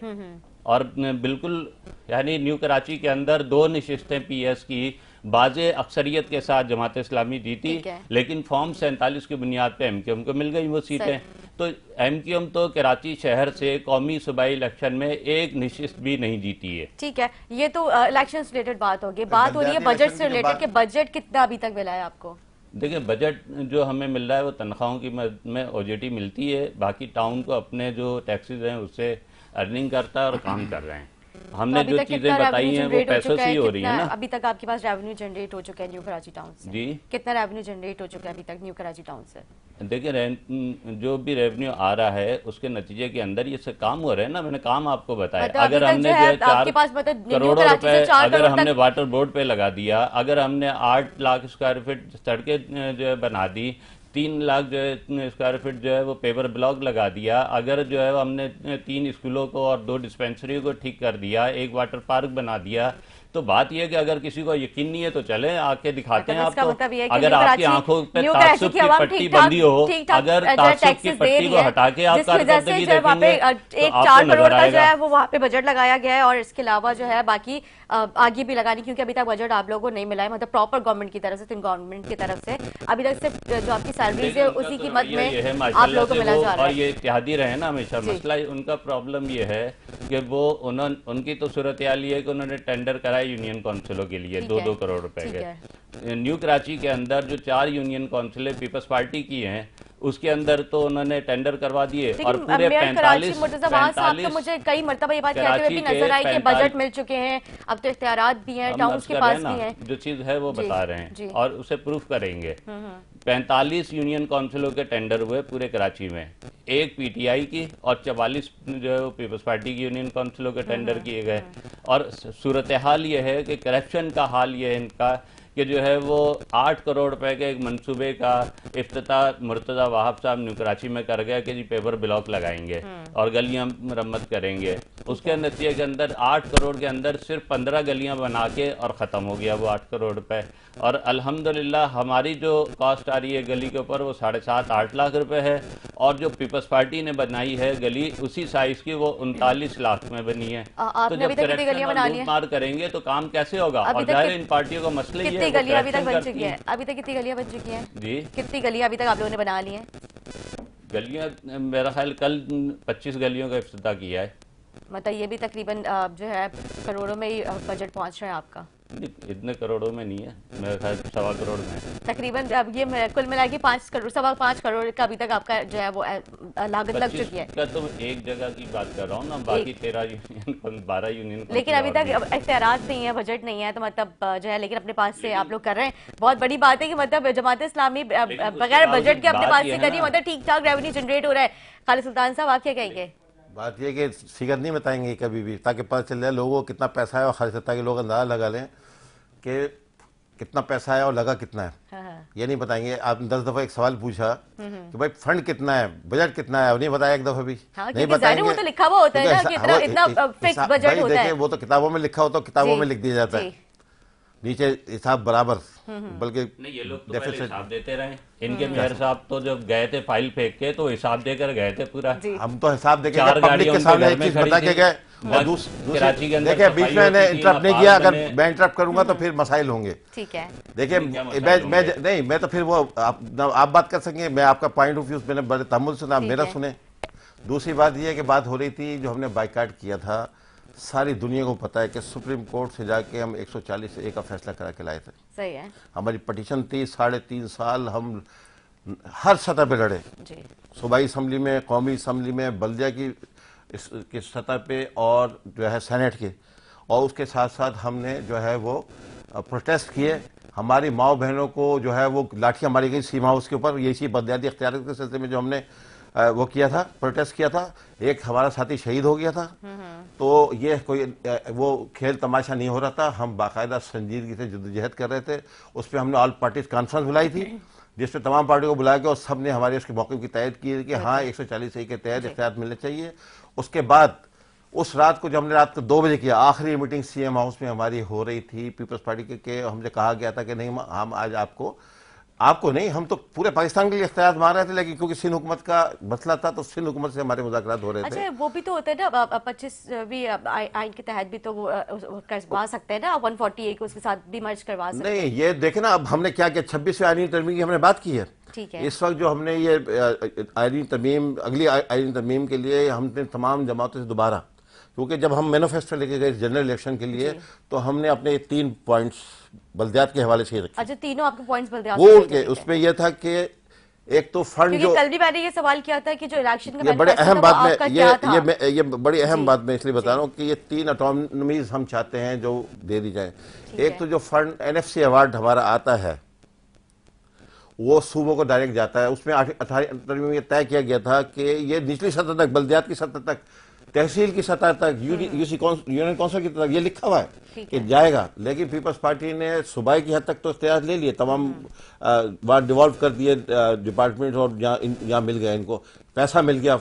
और बिल्कुल यानी न्यू कराची के अंदर 2 नशिस्तें पीएस की बाजे अक्सरियत के साथ जमात इस्लामी जीती, लेकिन फॉर्म 47 की बुनियाद पे एमकेएम को मिल गई वो सीटें। तो एमकेएम तो कराची शहर से कौमी सूबाई इलेक्शन में एक नशिस्त भी नहीं जीती है। ठीक है, ये तो इलेक्शन से रिलेटेड बात होगी, बात हो रही है बजट से रिलेटेड कि बजट कितना अभी तक मिला है आपको? देखिए, बजट जो हमें मिल रहा है वो तनख्वाहों की मद में ओजेटी मिलती है, बाकी टाउन को अपने जो टैक्सेस हैं उससे अर्निंग करता है और काम कर रहे हैं। हमने जो चीजें बताई हैं वो पैसों से ही हो रही है ना। अभी तक आपके पास रेवेन्यू जनरेट हो चुका है न्यू कराची टाउन से? जी, कितना रेवेन्यू जनरेट हो चुका है अभी तक न्यू कराची टाउन से? देखिए, जो भी रेवेन्यू आ रहा है उसके नतीजे के अंदर ये काम हो रहे हैं ना, मैंने काम आपको बताया। अगर हमने जो 4 करोड़ रुपए अगर हमने वाटर बोर्ड पे लगा दिया, अगर हमने 8 लाख स्क्वायर फीट सड़कें जो है बना दी, 3 लाख जो है स्क्वायर फीट जो है वो पेवर ब्लॉक लगा दिया, अगर जो है हमने 3 स्कूलों को और 2 डिस्पेंसरी को ठीक कर दिया, एक वाटर पार्क बना दिया, तो बात यह है कि अगर किसी को यकीन नहीं है तो चले आके दिखाते हैं आपको। अगर आपकी आंखों पे तासुब की पट्टी बंदी हो, अगर तासुब की पट्टी को हटा के आप कारकर्दगी देखेंगे तो 4 करोड़ का जो है वो वहाँ पे बजट लगाया गया है, और इसके अलावा जो है बाकी आगे भी लगानी, क्योंकि अभी तक बजट आप लोगों को नहीं मिला है, मतलब प्रॉपर गवर्नमेंट की तरफ से, गवर्नमेंट की तरफ से अभी तक सिर्फ जो आपकी सैलरीज है उसी की मद में आप लोगों को मिला जा रहा है। और ये इत्तेहादी रहे ना हमेशा। मसला उनका प्रॉब्लम ये है कि वो उनकी तो सूरत हाल ये है कि उन्होंने टेंडर कराए यूनियन काउंसिलों के लिए 2-2 करोड़ रुपए के। न्यू कराची के अंदर जो 4 यूनियन काउंसिलें पीपल्स पार्टी की हैं उसके अंदर तो उन्होंने टेंडर करवा दिए और लेकिन पूरे मेयर कराची 45 मुर्तजा वहां साहब तो मुझे कई मरतबा ये बात कहते हुए भी नजर आई कि बजट मिल चुके हैं, अब तो इख्तियारात भी हैं, टाउन्स के पास भी हैं। जो चीज है वो बता रहे हैं और उसे प्रूफ करेंगे। 45 यूनियन काउंसिलों के टेंडर हुए पूरे कराची में, एक पीटीआई की और 44 जो है वो पीपल्स पार्टी की यूनियन काउंसिलों के टेंडर किए गए। और सूरत हाल ये है कि करप्शन का हाल ये है इनका कि जो है वो 8 करोड़ रुपए के एक मंसूबे का इफ्तिताह मुर्तजा वहाब साहब न्यू कराची में कर गया कि जी पेपर ब्लॉक लगाएंगे और गलियां मरम्मत करेंगे। उसके नतीजे के अंदर 8 करोड़ के अंदर सिर्फ 15 गलियां बना के और ख़त्म हो गया वो 8 करोड़ रुपए। और अल्हम्दुलिल्लाह हमारी जो कॉस्ट आ रही है गली के ऊपर वो 7.5-8 लाख रुपए है और जो पीपल्स पार्टी ने बनाई है गली उसी साइज की वो 39 लाख में बनी है। तो जब करप्शन और लूटमार करेंगे तो काम कैसे होगा? और जाहिर इन पार्टियों का मसला ये है गलियां अभी तक बन चुकी है, अभी तक कितनी गलियां बन चुकी हैं जी? कितनी गलियां अभी तक आप लोगों ने बना ली हैं? गलियां मेरा ख्याल कल 25 गलियों का इफ्तिताह किया है। मतलब ये भी तकरीबन जो है करोड़ों में ही बजट पहुंच रहा है आपका? इतने करोड़ों में नहीं है, मेरे ख्याल 1.25 करोड़ में तकरीबन। अब ये कुल मिला के 5 करोड़ 5.25 करोड़ का अभी तक आपका जो है वो लागत लग चुकी है। का तो एक जगह की बात कर रहा हूँ ना, बाकी 13 यूनियन 12 यूनियन, लेकिन अभी तक इख्तियारात नहीं है, बजट नहीं है, तो मतलब जो है लेकिन अपने पास से आप लोग कर रहे हैं। बहुत बड़ी बात है कि मतलब जमात इस्लामी बगैर बजट के अपने पास से करिए, मतलब ठीक ठाक रेवेन्यू जनरेट हो रहा है। खालिद सुल्तान साहब आप क्या कहेंगे? बात यह कि फिगर नहीं बताएंगे कभी भी, ताकि पता चल जाए लोगों को कितना पैसा है और खर्च, ताकि लोग अंदाजा लगा लें कि कितना पैसा है और लगा कितना है। हाँ। ये नहीं बताएंगे। आपने 10 दफा एक सवाल पूछा कि भाई फंड कितना है, बजट कितना है, नहीं बताया एक दफा भी। हाँ, नहीं बताएंगे। वो तो लिखा हुआ होता है ना कि इतना फिक्स बजट होता है। वो तो किताबों में लिखा होता है, किताबों में लिख दिया जाता है, नीचे हिसाब बराबर। बल्कि नहीं, ये लोग तो पहले हिसाब देते रहे। इनके मेयर साहब तो जब गए थे फाइल फेंक के तो हिसाब देकर गए थे पूरा। हम तो हिसाब देके पब्लिक के सामने एक चीज बता के गए। देखिए बीच में इंटरप्ट नहीं किया, अगर मैं इंटरप्ट करूंगा तो फिर मसाइल होंगे। ठीक है, देखिए मैं तो फिर वो आप बात कर सकेंगे, मैं आपका पॉइंट ऑफ व्यू मैंने बड़े तमुल सुना, आप मेरा सुने। दूसरी बात यह है कि बात हो रही थी जो हमने बाइकाट किया था, सारी दुनिया को पता है कि सुप्रीम कोर्ट से जाके हम 140A का फैसला करा के लाए थे। सही है। हमारी पटिशन थी, 3.5 साल हम हर सतह पे लड़े, सूबाई असम्बली में, कौमी असम्बली में, बल्दिया की सतह पे और जो है सेनेट के, और उसके साथ साथ हमने जो है वो प्रोटेस्ट किए। हमारी माओ बहनों को जो है वो लाठियां मारी गई सीमा हाउस के ऊपर, ये इसी बलदियाती इख्तियार के सिलसिले में जो हमने वो किया था, प्रोटेस्ट किया था। एक हमारा साथी शहीद हो गया था। तो ये कोई वो खेल तमाशा नहीं हो रहा था, हम बाकायदा संजीदगी से जद्दोजहद कर रहे थे। उस पर हमने ऑल पार्टीज कॉन्फ्रेंस बुलाई थी, जिसमें तमाम पार्टियों को बुलाया गया और सब ने हमारे उसके मौके की तैयारी की कि हाँ 140A के तहत इख्तियार मिलने चाहिए। उसके बाद उस रात को जब हमने रात को 2 बजे किया, आखिरी मीटिंग सीएम हाउस में हमारी हो रही थी पीपल्स पार्टी के हमसे कहा गया था कि नहीं हम आज आपको नहीं, हम तो पूरे पाकिस्तान के लिए इख्तियार मार रहे थे, लेकिन क्योंकि सिंध हुकूमत का मसला था तो सिंध हुकूमत से हमारे मुज़ाकरात हो रहे थे। अच्छा, वो भी तो होता है ना 25वीं आइन के तहत भी तो वो करवा सकते हैं ना, 140A को उसके साथ भी मर्ज करवा सकते हैं। नहीं, ये देखे ना अब हमने क्या किया, 26वीं आईनी तरमीम की हमने बात की है। ठीक है। इस वक्त जो हमने ये आईनी तरमीम, अगली आईनी तरमीम के लिए हमने तमाम जमातों से दोबारा, क्योंकि जब हम मैनिफेस्टो लेके गए जनरल इलेक्शन के लिए तो हमने अपने 3 पॉइंट्स बल्दियात के हवाले से रखे। अच्छा, तीनों आपके पॉइंट्स बल्दियात वो उसमें यह था कि एक तो फंड जो कल भी मैंने ये सवाल किया था कि जो इलेक्शन ये बड़े अहम बात में ये बड़ी अहम बात मैं इसलिए बता रहा हूँ कि ये 3 ऑटोनॉमीज हम चाहते हैं जो दे दी जाए। एक तो जो फंड NFC अवार्ड हमारा आता है वो सूबों को डायरेक्ट जाता है। उसमें 18 में तय किया गया था कि ये निचली सतह तक, बल्दियात की सतह तक, तहसील की सतह तक, यूनियन काउंसिल की तरफ ये लिखा हुआ है कि जाएगा। लेकिन पीपल्स पार्टी ने सूबाई की हद तक तो इख्तियार ले लिए, तमाम बार डिवॉल्व कर दिए डिपार्टमेंट, और यहाँ मिल गया, इनको पैसा मिल गया,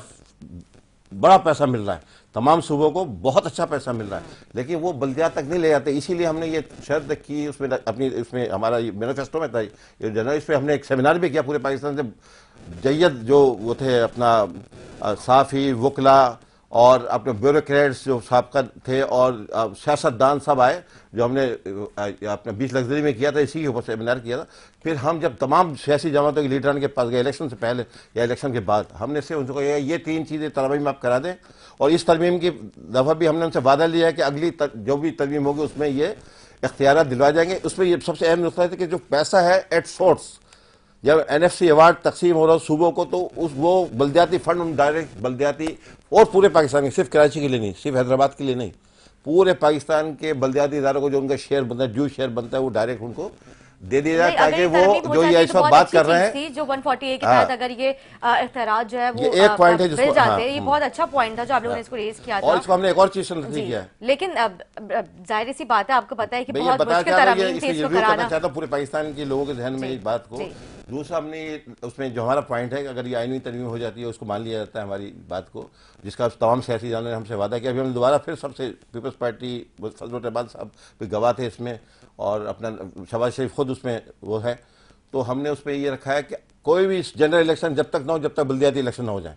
बड़ा पैसा मिल रहा है, तमाम सूबों को बहुत अच्छा पैसा मिल रहा है, लेकिन वो बल्दियात तक नहीं ले जाते। इसीलिए हमने ये शर्त की उसमें अपनी, उसमें हमारा मैनिफेस्टो में था ये जनरल, इस पर हमने एक सेमिनार भी किया पूरे पाकिस्तान से। जैयद जो वो थे अपना साफ़ी, वकला और अपने ब्यूरोक्रेट्स जो साबका थे और सियासतदान सब आए, जो हमने अपने 20 लग्जरी में किया था, इसी के ऊपर सेमिनार किया था। फिर हम जब तमाम सियासी जमातों के लीडरान के पास गए इलेक्शन से पहले या इलेक्शन के बाद, हमने से उनको ये 3 चीज़ें तरमीम आप करा दें, और इस तरमीम की दफ़ा भी हमने उनसे वादा लिया है कि अगली जो भी तरमीम होगी उसमें ये इख्तियार दिलवाए जाएंगे। उसमें ये सबसे अहम नुकता है कि जो पैसा है एट सोर्स जब NFC अवार्ड तकसीम हो रहा हो सूबों को, तो उस वो बल्दियाती फंड उन डायरेक्ट बल्दियाती और पूरे पाकिस्तान के, सिर्फ कराची के लिए नहीं, सिर्फ हैदराबाद के लिए नहीं, पूरे पाकिस्तान के बल्दियाती इदारों को जो उनका शेयर बनता है, ड्यू शेयर बनता है, वो डायरेक्ट उनको दे दिया जाए, ताकि वो जो ये सब बात कर रहे हैं जो 148 के तहत अगर ये इख्तियारात जो है वो एक पॉइंट है मिल जाते हैं, ये बहुत अच्छा पॉइंट था जो आप लोगों ने इसको रेज किया था। और इसको हमने एक और चीज समझ किया है, लेकिन जाहिर सी बात है, आपको पता है कि भैया बहुत बता मुश्किल चाह रहा तरमीम थी इसको कराना। चाहता हूँ पूरे पाकिस्तान के लोगों के जहन में इस बात को। दूसरा, हमने उसमें जो हमारा पॉइंट है, अगर ये आईनी तरमीम हो जाती है उसको मान लिया जाता है हमारी बात को, जिसका तमाम सियासी जानों ने हमसे वादा किया। अभी हम दोबारा फिर सबसे पीपल्स पार्टी फजल रहमान साहब भी गवाह थे इसमें, और अपना शहबाज शरीफ खुद उसमें वो है, तो हमने उसमें ये रखा है कि कोई भी जनरल इलेक्शन जब तक ना हो, जब तक बल्दियाती इलेक्शन ना हो जाए,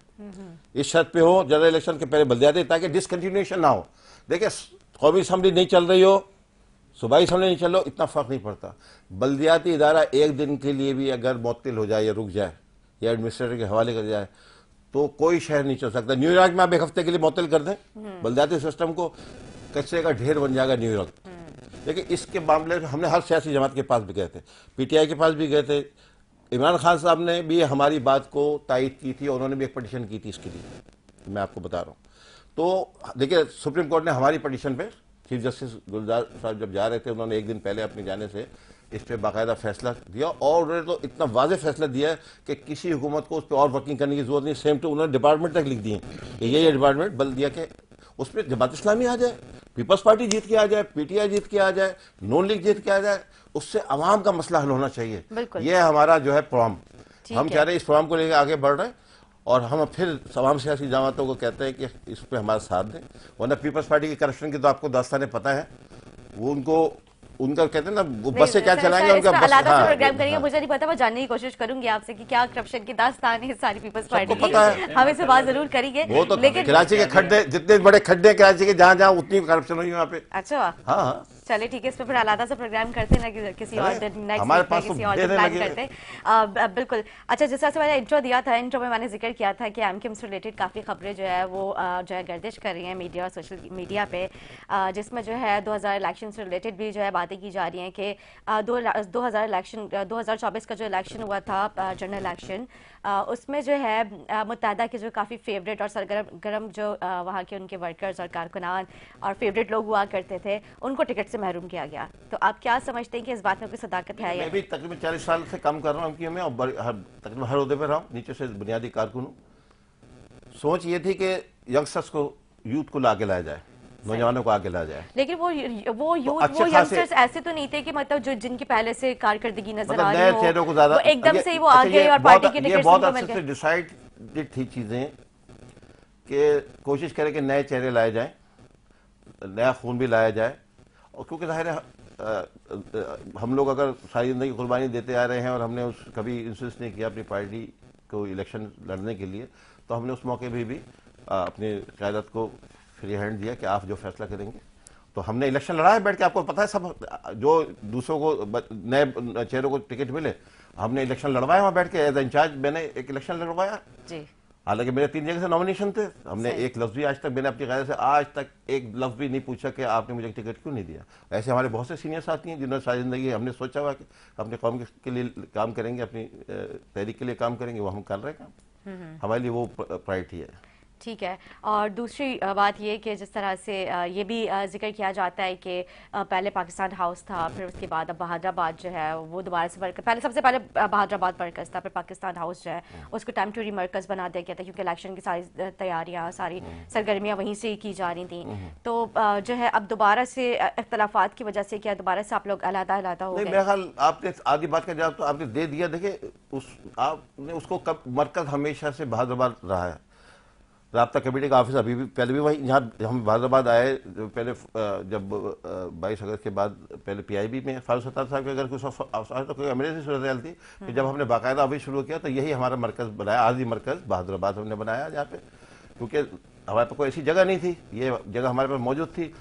इस शर्त पे हो जनरल इलेक्शन के पहले बल्दियाती, ताकि डिसकंटिन्यूएशन ना हो। देखिए, कौमी असम्बली नहीं चल रही हो, सूबाई असम्बली नहीं चल रही हो, इतना फर्क नहीं पड़ता। बल्दियाती इदारा एक दिन के लिए भी अगर मुअत्तिल हो जाए या रुक जाए या एडमिनिस्ट्रेटर के हवाले कर जाए, तो कोई शहर नहीं चल सकता। न्यूयॉर्क में आप एक हफ्ते के लिए मुअत्तिल कर दें बल्दियाती सिस्टम को, कचरे का ढेर बन जाएगा न्यूयॉर्क। लेकिन इसके मामले में हमने हर सियासी जमात के पास भी गए थे, PTI के पास भी गए थे, इमरान खान साहब ने भी हमारी बात को तायद की थी, उन्होंने भी एक पटिशन की थी इसके लिए, मैं आपको बता रहा हूँ। तो देखिए, सुप्रीम कोर्ट ने हमारी पटिशन पे, चीफ जस्टिस गुलजार साहब जब जा रहे थे, उन्होंने एक दिन पहले अपने जाने से इस पर बाकायदा फैसला दिया, और उन्होंने तो इतना वाज़ेह फैसला दिया है कि किसी हुकूमत को उस पर और वर्किंग करने की जरूरत नहीं। सेम टू उन्होंने डिपार्टमेंट तक लिख दिए कि ये डिपार्टमेंट बल्दिया के उस पर जमात इस्लामी आ जाए, पीपल्स पार्टी जीत के आ जाए, PTI जीत के आ जाए, नून लीग जीत के आ जाए, उससे अवाम का मसला हल होना चाहिए। ये हमारा जो है प्रोग्राम, हम कह रहे हैं इस प्रोग्राम को लेकर आगे बढ़ रहे हैं, और हम फिर तमाम सियासी जमातों को कहते हैं कि इस पर हमारा साथ दें। वरना पीपल्स पार्टी की करप्शन की तो आपको दास्तानें पता है, वो उनका कहते हैं ना, वो बस से क्या चलाएंगे, उनका बस। प्रोग्राम करेंगे, मुझे नहीं पता, मैं जानने की कोशिश करूंगी आपसे कि क्या करप्शन की दास्तान है सारी पीपल्स पार्टी की, हम इसे बात जरूर करेंगे। वो तो लेकिन कराची के खड्डे, जितने बड़े खड्डे कराची के, जहाँ जहाँ उतनी करप्शन हुई वहाँ पे। अच्छा, हाँ, चलिए ठीक है, इस पर फिर आलादा से प्रोग्राम करते हैं ना, किसी और दिन नेक्स्ट वीक में किसी और दिन प्लान करते हैं। बिल्कुल। अच्छा, जिस तरह से मैंने इंट्रो दिया था, इंट्रो में मैंने जिक्र किया था कि एमक्यूएम से रिलेटेड काफ़ी खबरें जो है वो जो है गर्दिश कर रही हैं मीडिया और सोशल मीडिया पे, जिसमें जो है 2000 इलेक्शन से रिलेटेड भी जो है बातें की जा रही हैं कि 2024 का जो इलेक्शन हुआ था, जनरल इलेक्शन, उसमें जो है मुत्तहदा के जो काफ़ी फेवरेट और सरगर्म जो वहाँ के उनके वर्कर्स और कारकुनान और फेवरेट लोग हुआ करते थे, उनको टिकट से महरूम किया गया। तो आप क्या समझते हैं कि इस बात में कोई सदाकत है? मैं भी तकरीबन 40 साल से काम कर रहा हूँ एमक्यूएम में, और तकरीबन हर ओहदे पर रहा हूँ, नीचे से बुनियादी कारकुन हूँ। सोच ये थी कि यंगस्टर्स को, यूथ को आगे लाया जाए, नौजवानों को आगे लाया जाए। लेकिन वो यूथ, वो यंगस्टर्स ऐसे तो नहीं थे कि मतलब जो जिनकी पहले से कारकर्दगी नजर आ रही हो, चेहरों को ज्यादा एकदम से ही वो आगे और पार्टी के टिकट बहुत अच्छे से डिसाइडेड थी चीजें कि कोशिश करें कि नए चेहरे लाए जाएं, नया खून भी लाया जाए। और क्योंकि जाहिर है हम लोग अगर सारी जिंदगी कुर्बानी देते आ रहे हैं और हमने कभी इंसिस्ट नहीं किया अपनी पार्टी को इलेक्शन लड़ने के लिए, तो हमने उस मौके पर भी अपनी क़यादत को फ्री हैंड दिया कि आप जो फैसला करेंगे। तो हमने इलेक्शन लड़ा है बैठ के, आपको पता है, सब जो दूसरों को नए चेहरों को टिकट मिले, हमने इलेक्शन लड़वाया वहाँ बैठ के, एज इंचार्ज मैंने एक इलेक्शन लड़वाया। हालांकि मेरे 3 जगह से नॉमिनेशन थे, हमने एक लफ्ज भी आज तक, मैंने अपनी क़यादत से आज तक एक लफ्ज भी नहीं पूछा कि आपने मुझे टिकट क्यों नहीं दिया। ऐसे हमारे बहुत से सीनियर साथी हैं जिन्होंने सारी जिंदगी, हमने सोचा हुआ कि अपने कौम के लिए काम करेंगे, अपनी तहरीक के लिए काम करेंगे, वो हम कर रहे हैं काम, हमारे लिए वो प्रायोरिटी है। ठीक है। और दूसरी बात ये कि जिस तरह से ये भी जिक्र किया जाता है कि पहले पाकिस्तान हाउस था, फिर उसके बाद अब बहादुराबाद जो है वो दोबारा से पहले सबसे पहले बहादुराबाद मरकज़ था, फिर पाकिस्तान हाउस जो है उसको टेम्परेरी मरकज़ बना दिया गया था, क्योंकि इलेक्शन की सारी तैयारियाँ, सारी सरगर्मियाँ वहीं से ही की जा रही थी। तो जो है अब दोबारा से इख्तलाफात की वजह से क्या दोबारा से आप लोग अलग-अलग हो गए? मेरा ख्याल आपने आधी बात का जवाब तो आपने दे दिया। देखिए, आपने उसको कब, मरकज़ हमेशा से बहादुराबाद रहा है, राब्ता कमेटी का ऑफिस अभी भी, पहले भी वही, यहाँ हम बहादुराबाद आए पहले, जब 22 अगस्त के बाद पहले PIB में फारूक सत्तार साहब के अगर कुछ तो कोई इमरजेंसी सूरत थी, फिर जब हमने बाकायदा ऑफिस शुरू किया तो यही हमारा मरकज़ बनाया, आर्जी मरकज़ बहादुराबाद हमने बनाया जहाँ पे, क्योंकि हमारे पास कोई ऐसी जगह नहीं थी, ये जगह हमारे पास मौजूद थी।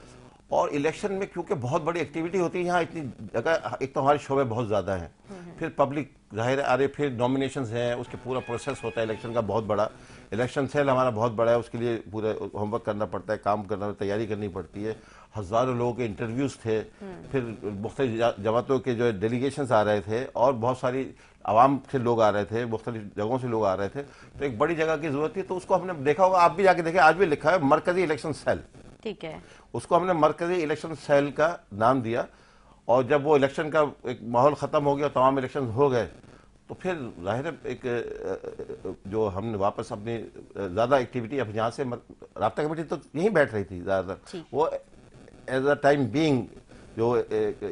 और इलेक्शन में क्योंकि बहुत बड़ी एक्टिविटी होती है यहाँ, इतनी जगह, एक तो हमारे शोबे बहुत ज़्यादा हैं, फिर पब्लिक जाहिर आ रही, फिर नॉमिनेशंस हैं, उसके पूरा प्रोसेस होता है इलेक्शन का बहुत बड़ा। इलेक्शन सेल हमारा बहुत बड़ा है, उसके लिए पूरा होमवर्क करना पड़ता है, काम करना, तैयारी करनी पड़ती है। हज़ारों लोगों के इंटरव्यूज़ थे, फिर मुख्तलिफ जमातों के जो डेलीगेशंस आ रहे थे और बहुत सारी आवाम से लोग आ रहे थे, मुख्तलिफ जगहों से लोग आ रहे थे, तो एक बड़ी जगह की ज़रूरत थी। तो उसको हमने देखा होगा, आप भी जाके देखें, आज भी लिखा है मरकज़ी इलेक्शन सेल। ठीक है, उसको हमने मरकज़ी इलेक्शन सेल का नाम दिया। और जब वो इलेक्शन का एक माहौल ख़त्म हो गया, तमाम इलेक्शन हो गए, तो फिर जाहिर है एक जो हमने वापस अपनी ज़्यादा एक्टिविटी, अब यहाँ से राब्ता कमेटी तो यहीं बैठ रही थी ज़्यादातर, वो एज अ टाइम बीइंग जो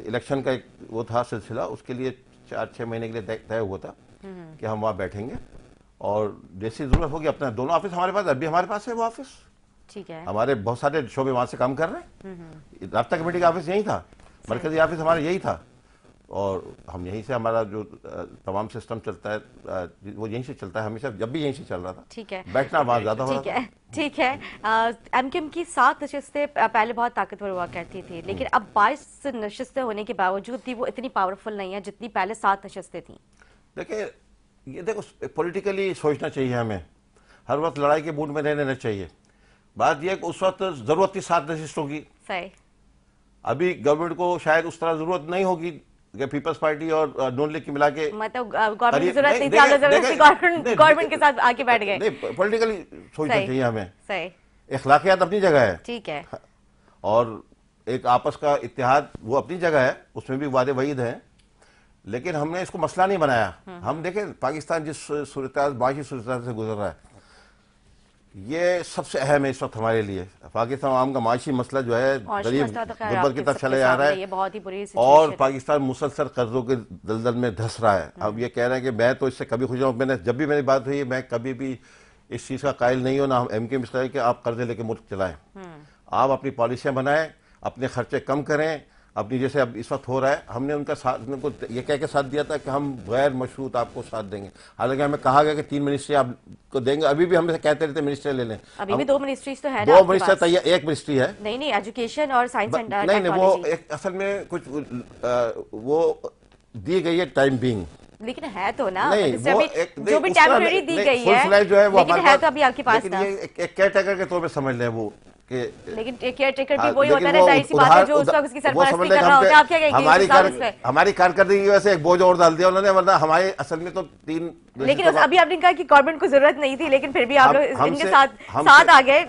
इलेक्शन का एक वो था सिलसिला, उसके लिए 4-6 महीने के लिए तय हुआ था कि हम वहाँ बैठेंगे। और जैसी ज़रूरत होगी, अपना दोनों ऑफिस हमारे पास, अभी हमारे पास है वो ऑफिस। ठीक है, हमारे बहुत सारे शोबे वहाँ से काम कर रहे हैं। राब्ता कमेटी का ऑफिस यही था, मरकजी ऑफिस हमारा यही था, और हम यहीं से, हमारा जो तमाम सिस्टम चलता है वो यहीं से चलता है हमेशा, जब भी यहीं से चल रहा था। ठीक है, बैठना वहाँ ज़्यादा हो रहा था। ठीक है। एमकेएम की 7 नशिस्तें पहले बहुत ताकतवर हुआ करती थी, लेकिन अब 22 नशिस्तें होने के बावजूद भी वो इतनी पावरफुल नहीं है जितनी पहले 7 नशिस्तें थी। देखिए, ये देखो, पॉलिटिकली सोचना चाहिए हमें, हर वक्त लड़ाई के मूड में नहीं रहना चाहिए। बात यह है कि उस वक्त ज़रूरत थी 7 नशिस्तों की, सही। अभी गवर्नमेंट को शायद उस तरह ज़रूरत नहीं होगी कि पीपल्स पार्टी और नून लीग की मिला के, मतलब गवर्नमेंट की जरूरत नहीं थी, गवर्नमेंट के साथ आके बैठ गए। नहीं, पॉलिटिकली सोचना चाहिए हमें, सही। इखलाकियात अपनी जगह है, ठीक है, और एक आपस का इत्तेहाद वो अपनी जगह है, उसमें भी वादे वईद हैं, लेकिन हमने इसको मसला नहीं बनाया। हम देखें पाकिस्तान जिस सूरत माशी सूरत से गुजर रहा है, ये सबसे अहम है इस वक्त हमारे लिए। पाकिस्तान आवाम का माशी मसला जो है, गरीब गुर्बत की तरफ चले जा रहा है, बहुत ही बुरी और पाकिस्तान मुसलसल कर्जों के दलदल में धंस रहा है। अब ये कह रहे हैं कि मैं तो इससे कभी खुश हूँ, मैंने जब भी मेरी बात हुई, मैं कभी भी इस चीज़ का कायल नहीं हूँ, ना हम एमकेएम इस तरह कि आप कर्जे लेके मुल्क चलाएं। आप अपनी पॉलिसियाँ बनाएं, अपने खर्चे कम करें, अपनी जैसे अब इस वक्त हो रहा है। हमने उनका साथ, उनको ये कह के साथ दिया था कि हम गैर मशरूत आपको साथ देंगे, हालांकि हमें कहा गया कि 3 मिनिस्ट्री आपको देंगे। अभी भी हम कहते रहते मिनिस्ट्री ले लें, अभी भी 2 मिनिस्ट्रीज तो है, 2 मिनिस्टर तैयार, 1 मिनिस्ट्री है। नहीं, एजुकेशन और साइंस एंड टेक्नोलॉजी। नहीं, वो एक असल में कुछ वो दी गई है टाइम बीइंग, लेकिन है तो ना, नहीं, वो जो भी टेम्परेरी दी गई है, जो है वो लेकिन है तो अभी आपके पास ना, एक केयरटेकर के तौर पे समझ लें वो, लेकिन केयरटेकर भी वही होता है ना, जाहिर सी बात है, जो उस वक्त उसकी सरपरस्ती कर रहा होता है। आप क्या कहेंगे? हमारी कारकर्दगी की वजह से एक बोझ और डाल दिया उन्होंने, वरना हमारे असल में तो 3। लेकिन अभी आपने कहा कि गवर्नमेंट को जरूरत नहीं थी, लेकिन फिर भी आप लोग इनके साथ आ गए,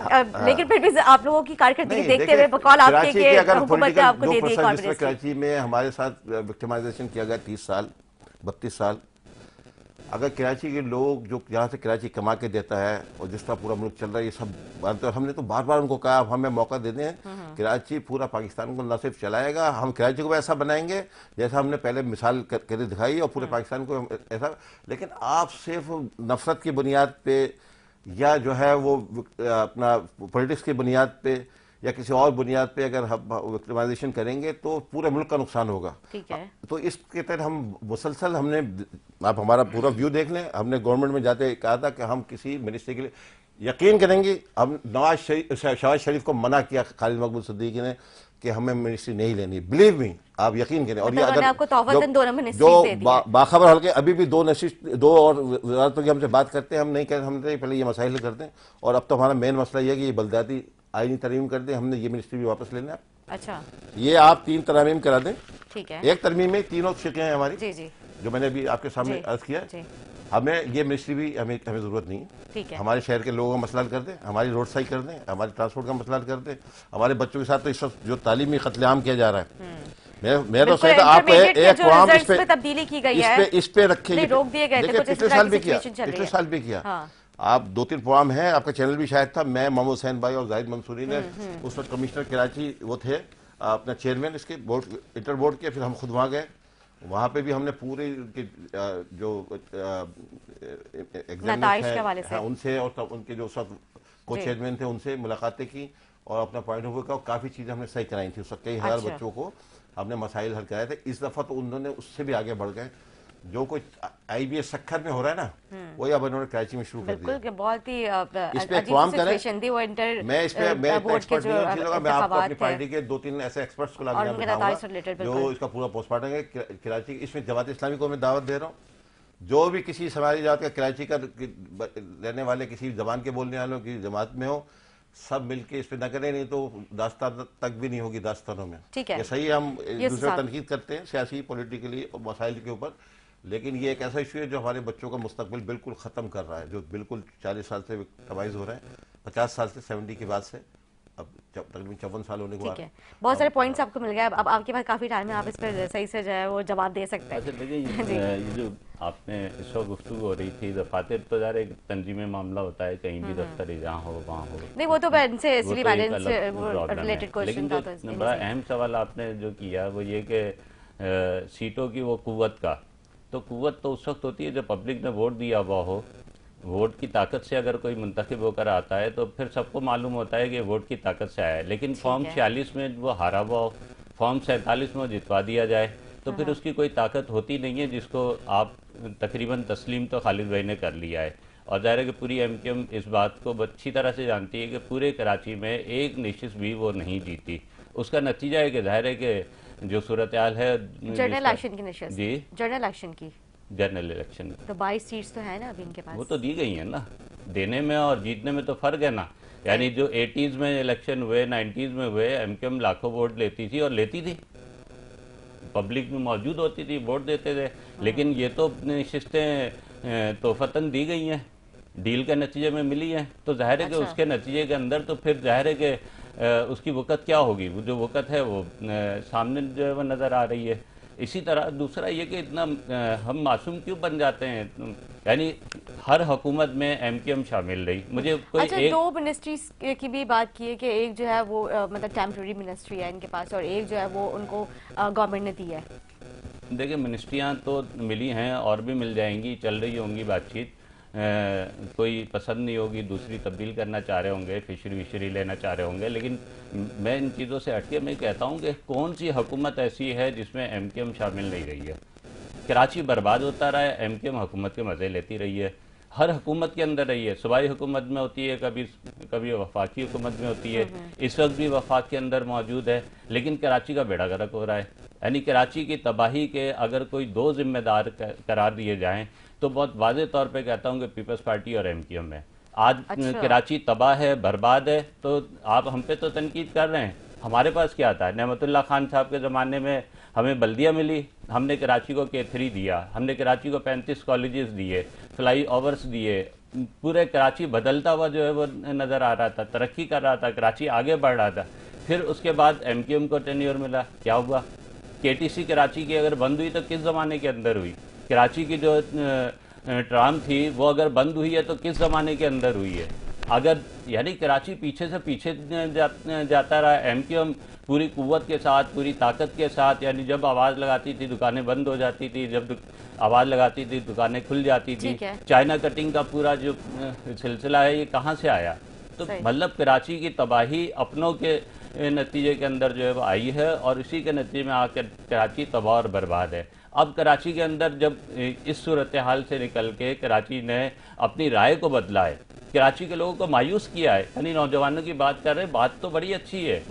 लेकिन फिर भी आप लोगों की कारकर्दगी देखते हुए बकौल आपके कि हुकूमत ने आपको दे दी कॉन्फिडेंस। कराची में हमारे साथ विक्टिमाइजेशन किया गया 30 साल 32 साल। अगर कराची के लोग जो यहाँ से कराची कमा के देता है और जिस तरह पूरा मुल्क चल रहा है, ये सब मानते हैं। हमने तो बार बार उनको कहा, अब हमें मौका दे दें, कराची पूरा पाकिस्तान को न सिर्फ चलाएगा, हम कराची को ऐसा बनाएंगे जैसा हमने पहले मिसाल करके दिखाई, और पूरे पाकिस्तान को ऐसा। लेकिन आप सिर्फ नफरत की बुनियाद पे या जो है वो अपना पॉलिटिक्स की बुनियाद पे या किसी और बुनियाद पे अगर हम विक्टिमाइजेशन करेंगे तो पूरे मुल्क का नुकसान होगा। ठीक है, तो इसके तहत हम मुसलसल, हमने, आप हमारा पूरा व्यू देख लें, हमने गवर्नमेंट में जाते कहा था कि हम किसी मिनिस्ट्री के लिए यकीन करेंगे। हम शहबाज शरीफ को मना किया, खालिद मकबूल सिद्दीकी ने, कि हमें मिनिस्ट्री नहीं लेनी। बिलीव मी, आप यकीन करें। और ये अगर जो बाखबर हल्के अभी भी 2 और वजारतों की हमसे बात करते हैं, हम नहीं कहते, हम पहले ये मसाइल करते हैं। और अब तो हमारा मेन मसला ये है कि ये बलदियाती आईनी तरमीम कर दें, हमने ये मिनिस्ट्री भी वापस लेना है। अच्छा, ये आप 3 तरमीम करा दें, ठीक है। एक तरमीम में 3 शिकें हैं हमारी, जी जी, जो मैंने अभी आपके सामने अर्ज किया। हमें ये मिनिस्ट्री भी हमें जरूरत नहीं है, ठीक है। हमारे शहर के लोगों का मसला कर दें, हमारी रोड सही कर दें, हमारे ट्रांसपोर्ट का मसला कर दें, हमारे बच्चों के साथ तो इस वक्त जो तालीमी कत्लेआम किया जा रहा है, मैं तो कहता आप एक प्रोग्राम तब्दीली की गई है, इस पे रखे, रोक दिए गए थे, पिछले साल भी किया। आप 2-3 प्रोग्राम हैं, आपका चैनल भी शायद था, मैं मोहम्मद हुसैन भाई और जाहिद मंसूरी ने, उस वक्त कमिश्नर कराची वो थे, अपना चेयरमैन इसके बोर्ड, इंटर बोर्ड के, फिर हम खुद वहाँ गए। वहाँ पे भी हमने पूरे जो एग्जाम है उनसे और तब उनके जो सब को चेयरमैन थे उनसे मुलाकातें की और अपना पॉइंट ऑफ व्यू का, काफ़ी चीज़ें हमने सही कराई थी। उस वक्त कई हज़ार बच्चों को हमने मसाइल हल कराए थे। इस दफ़ा तो उन्होंने उससे भी आगे बढ़ गए। जो कुछ IBS सखर में हो रहा है ना, वही अब उन्होंने कराची में शुरू कर दिया। बिल्कुल कि बहुत ही इस पे अजीब काम सी करें। सिचुएशन थी वो इंटर मैं इस पे मैं इतना बोर्ड के एक्सपर्ट जो नहीं हूँ इन चीज़ों का। मैं आपको अपनी इंतखाबात थे पार्टी के 2-3 ऐसे एक्सपर्ट्स को और लाके उनके बिठाऊंगा नताइज रिलेटेड जो बिल्कुल। इसका पूरा पोस्टमार्टम है कराची। इसमें जमात इस्लामी को मैं दावत दे रहा हूँ, जो भी किसी समाजी जात का कराची का रहने वाले किसी जबान के बोलने वालों की जमात में हो, सब मिलके इस पे न करें, नहीं तो दास्तान तक भी नहीं होगी दास्तानों में। ठीक है। ये सही है, हम ये दूसरे साहब। तनकीद करते हैं सियासी पॉलिटिकली मसाइल के ऊपर, लेकिन ये एक ऐसा इशू है जो हमारे बच्चों का मुस्तकबिल बिल्कुल ख़त्म कर रहा है, जो बिल्कुल 40 साल से तबाइज हो रहे हैं, 50 साल से 70 के बाद से अब तकरीबन 54 साल होने को आ ठीक रहे है, हैं। बहुत सारे पॉइंट्स आपको मिल गए। अब आपके पास काफी टाइम है, आप इस पर सही से जो है वो जवाब दे सकते हैं। अच्छा देखिए, ये जो आपने इस वक्त गुफ्तगू हो रही थी, दफातर तो ज़ाहिर एक तंजीमी मामला होता है, कहीं भी दफ्तर जहाँ हो वहाँ हो, नहीं वो तो इनसे वो सिटी तो एक बैलेंस से अलग प्रॉब्लम है। रिलेटेड क्वेश्चन लेकिन था, जो तो बड़ा अहम सवाल आपने जो किया वो ये कि सीटों की वो कुव्वत का, तो कुव्वत तो उस वक्त होती है जब पब्लिक ने वोट दिया हुआ हो। वोट की ताकत से अगर कोई मुंतखब होकर आता है तो फिर सबको मालूम होता है कि वोट की ताकत से आया है। लेकिन फॉर्म 46 में वो हारा हुआ हो, फॉर्म 47 में जितवा दिया जाए, तो फिर उसकी कोई ताकत होती नहीं है, जिसको आप तकरीबन तस्लीम तो खालिद भाई ने कर लिया है। और ज़ाहिर है कि पूरी MQM इस बात को अच्छी तरह से जानती है कि पूरे कराची में एक नशिस्त भी वो नहीं जीती। उसका नतीजा है कि ज़ाहिर है कि जो सूरत हाल है जनरल इलेक्शन की नशिस्त, जी जनरल इलेक्शन की जनरल इलेक्शन तो 22 सीट्स तो है ना अभी इनके वो पास। तो दी गई है ना, देने में और जीतने में तो फर्क है ना। यानी जो 80s में इलेक्शन हुए, 90s में हुए, MQM लाखों वोट लेती थी और लेती थी, पब्लिक में मौजूद होती थी, वोट देते थे। लेकिन ये तो नशिस्तें तोहफतन दी गई हैं, डील के नतीजे में मिली हैं, तो जाहिर है कि उसके नतीजे के अंदर तो फिर जाहिर है कि उसकी वक़्त क्या होगी, वो जो वक़्त है वो सामने जो है वो नज़र आ रही है। इसी तरह दूसरा ये कि इतना हम मासूम क्यों बन जाते हैं, यानी हर हुकूमत में MQM शामिल रही। मुझे कोई अच्छा, एक 2 मिनिस्ट्रीज की भी बात की है कि एक जो है वो मतलब टेम्प्रेरी मिनिस्ट्री है इनके पास और एक जो है वो उनको गवर्नमेंट ने दी है। देखिए, मिनिस्ट्रियाँ तो मिली हैं और भी मिल जाएंगी, चल रही होंगी बातचीत। कोई पसंद नहीं होगी, दूसरी तब्दील करना चाह रहे होंगे, फिशरी विशरी लेना चाह रहे होंगे। लेकिन मैं इन चीज़ों से हट के मैं कहता हूँ कि कौन सी हुकूमत ऐसी है जिसमें MQM शामिल नहीं रही है। कराची बर्बाद होता रहा है, MQM हुकूमत के मज़े लेती रही है, हर हुकूमत के अंदर रही है। सूबाई हुकूमत में होती है, कभी वफाकी हुकूमत में होती है, इस वक्त भी वफाक के अंदर मौजूद है, लेकिन कराची का बेड़ा गर्क हो रहा है। यानी कराची की तबाही के अगर कोई 2 जिम्मेदार करार दिए जाएँ तो बहुत वाज़े तौर पे कहता हूँ कि पीपल्स पार्टी और MQM है। आज कराची तबाह है, बर्बाद है, तो आप हम पे तो तनकीद कर रहे हैं, हमारे पास क्या था? नेमतुल्लाह खान साहब के ज़माने में हमें बल्दिया मिली, हमने कराची को K3 दिया, हमने कराची को 35 कॉलेजेस दिए, फ्लाई ओवर्स दिए, पूरे कराची बदलता हुआ जो है वो नज़र आ रहा था, तरक्की कर रहा था, कराची आगे बढ़ रहा था। फिर उसके बाद MQM को टेन्योर मिला, क्या हुआ? KTC कराची की अगर बंद हुई तो किस ज़माने के अंदर हुई? कराची की जो ट्राम थी वो अगर बंद हुई है तो किस ज़माने के अंदर हुई है? अगर यानी कराची पीछे से पीछे जाता रहा। MQM पूरी कुव्वत के साथ, पूरी ताकत के साथ, यानी जब आवाज़ लगाती थी दुकानें बंद हो जाती थी, जब आवाज़ लगाती थी दुकानें खुल जाती थी। चाइना कटिंग का पूरा जो सिलसिला है ये कहाँ से आया? तो मतलब कराची की तबाही अपनों के नतीजे के अंदर जो है वो आई है और इसी के नतीजे में आकर कराची तबाह और बर्बाद है। अब कराची के अंदर जब इस सूरत हाल से निकल के कराची ने अपनी राय को बदला है, कराची के लोगों को मायूस किया है। यानी नौजवानों की बात कर रहे हैं, बात तो बड़ी अच्छी है,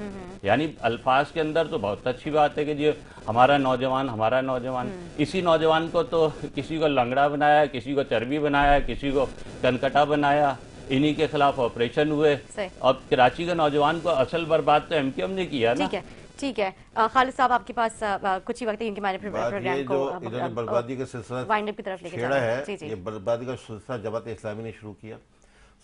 यानी अल्फाज के अंदर तो बहुत अच्छी बात है कि जी हमारा नौजवान, हमारा नौजवान। इसी नौजवान को तो किसी को लंगड़ा बनाया, किसी को चर्बी बनाया, किसी को कनकटा बनाया, इन्हीं के खिलाफ ऑपरेशन हुए। अब कराची के नौजवान को असल बर्बाद तो MQM ने किया ना। ठीक है खालिद साहब, आपके पास कुछ ही वक्त है क्योंकि मैंने प्रोग्राम को इन्होंने बर्बादी का सिलसिला वाइंड अप की तरफ लेके छेड़ा है। जी, जी। ये बर्बादी का सिलसिला जमात इस्लामी ने शुरू किया।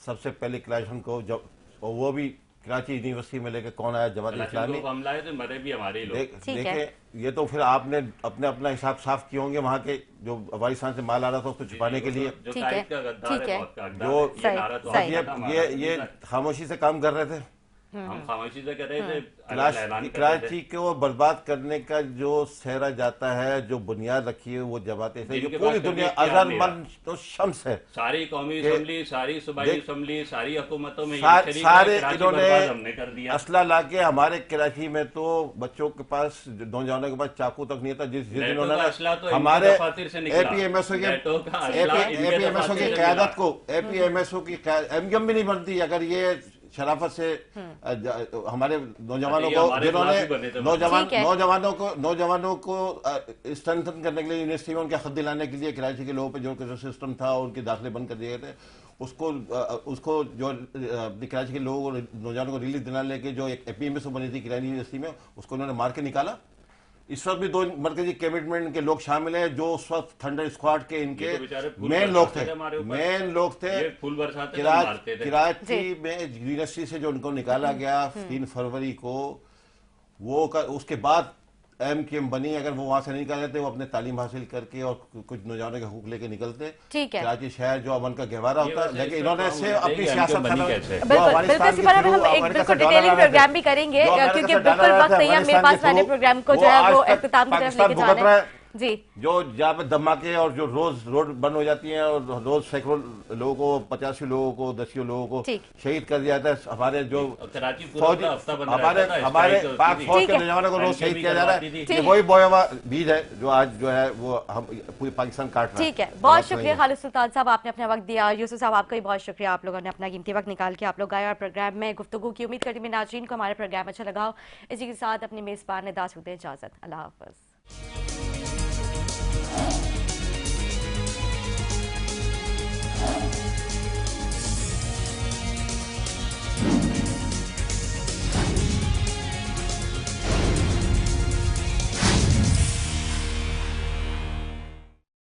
सबसे पहले क्लाशन को जब वो भी कराची यूनिवर्सिटी में लेकर कौन आया? जमात इस्लामी। तो मरे भी हमारे लोग। देखे ये तो फिर आपने अपना हिसाब साफ किए होंगे वहाँ के जो अफगानिस्तान से माल आ रहा था उसको छुपाने के लिए। ठीक है जो ये खामोशी से काम कर रहे थे। हम खामोशी से कर रहे थे, अलग ऐलान कर रहे थे। कराची को बर्बाद करने का जो सहरा जाता है, जो बुनियाद रखी है वो जमाते हैं, जो जिनके पूरी पास दुनिया कभी इख्तियार नहीं अजर मन तो शम्स है। सारी कौमी असम्बली, सारी सूबाई असम्बली, सारी हुकूमतों में ये सारे शरीक है, कराची इन्होंने बर्बाद हमने कर दिया। असला लाके हमारे कराची में तो बच्चों के पास, नौजवानों के पास चाकू तक नहीं था। जिस जिस दिन उन्होंने हमारे एपीएमएसओ की क्यादत को, एपीएमएसओ की एमजीएम भी नहीं बनती अगर ये शराफत से हमारे नौजवानों को, जिन्होंने नौजवानों को स्ट्रेंथन करने के लिए यूनिवर्सिटी में उनके हक दिलाने के लिए कराची के लोगों पे जो सिस्टम था और उनके दाखिले बंद कर दिए गए थे, उसको जो कराची के लोगों को, नौजवानों को रिलीज दिलाने के जो एक एपीएमएसओ बनी थी कराची यूनिवर्सिटी में, उसको उन्होंने मार के निकाला। इस वक्त भी 2 मरकजी कमिटमेंट के लोग शामिल हैं जो उस वक्त थंडर स्क्वाड के इनके मेन लोग थे। कराची में यूनिवर्सिटी से जो उनको निकाला गया 3 फरवरी को, वो उसके बाद एमकेएम बनी। अगर वो वहां से नहीं निकल जाते, वो अपने तालीम हासिल करके और कुछ नौजवानों के हुकूक लेके निकलते। ठीक है, कराची शहर जो अमन का गहवारा होता है, लेकिन इन्होंने से अपनी सियासत हम एक बिल्कुल डिटेलिंग प्रोग्राम भी करेंगे क्योंकि बिल्कुल वक्त नहीं है मेरे पास सारे प्रोग्राम को जो है वो इख्तिताम की तरफ लेके जाना है जी। जो जहाँ पे धमाके और जो रोज रोड बंद हो जाती हैं और रोज सैकड़ों लोगों को, 85 लोगों को, 10 लोगों को शहीद कर दिया जाता है। हमारे जो फौजी, हमारे पाक फौज के नौजवानों को रोज शहीद किया जा रहा है, ये वही बोया हुआ बीज है जो आज जो है वो हम पूरी पाकिस्तान काट रहा है। ठीक है, बहुत शुक्रिया खालिद सुल्तान साहब, आपने अपना वक्त दिया। यूसुफ साहब, आपका भी बहुत शुक्रिया, आप लोगों ने अपना कीमती वक्त निकाल के आप लोग आए और प्रोग्राम में गुफ्तगू की। उम्मीद करती हूँ नाज़रीन को हमारा प्रोग्राम अच्छा लगा हो। इसी के साथ अपनी मेज़बान ने दास इजाज़त। अल्लाह हाफ़िज़।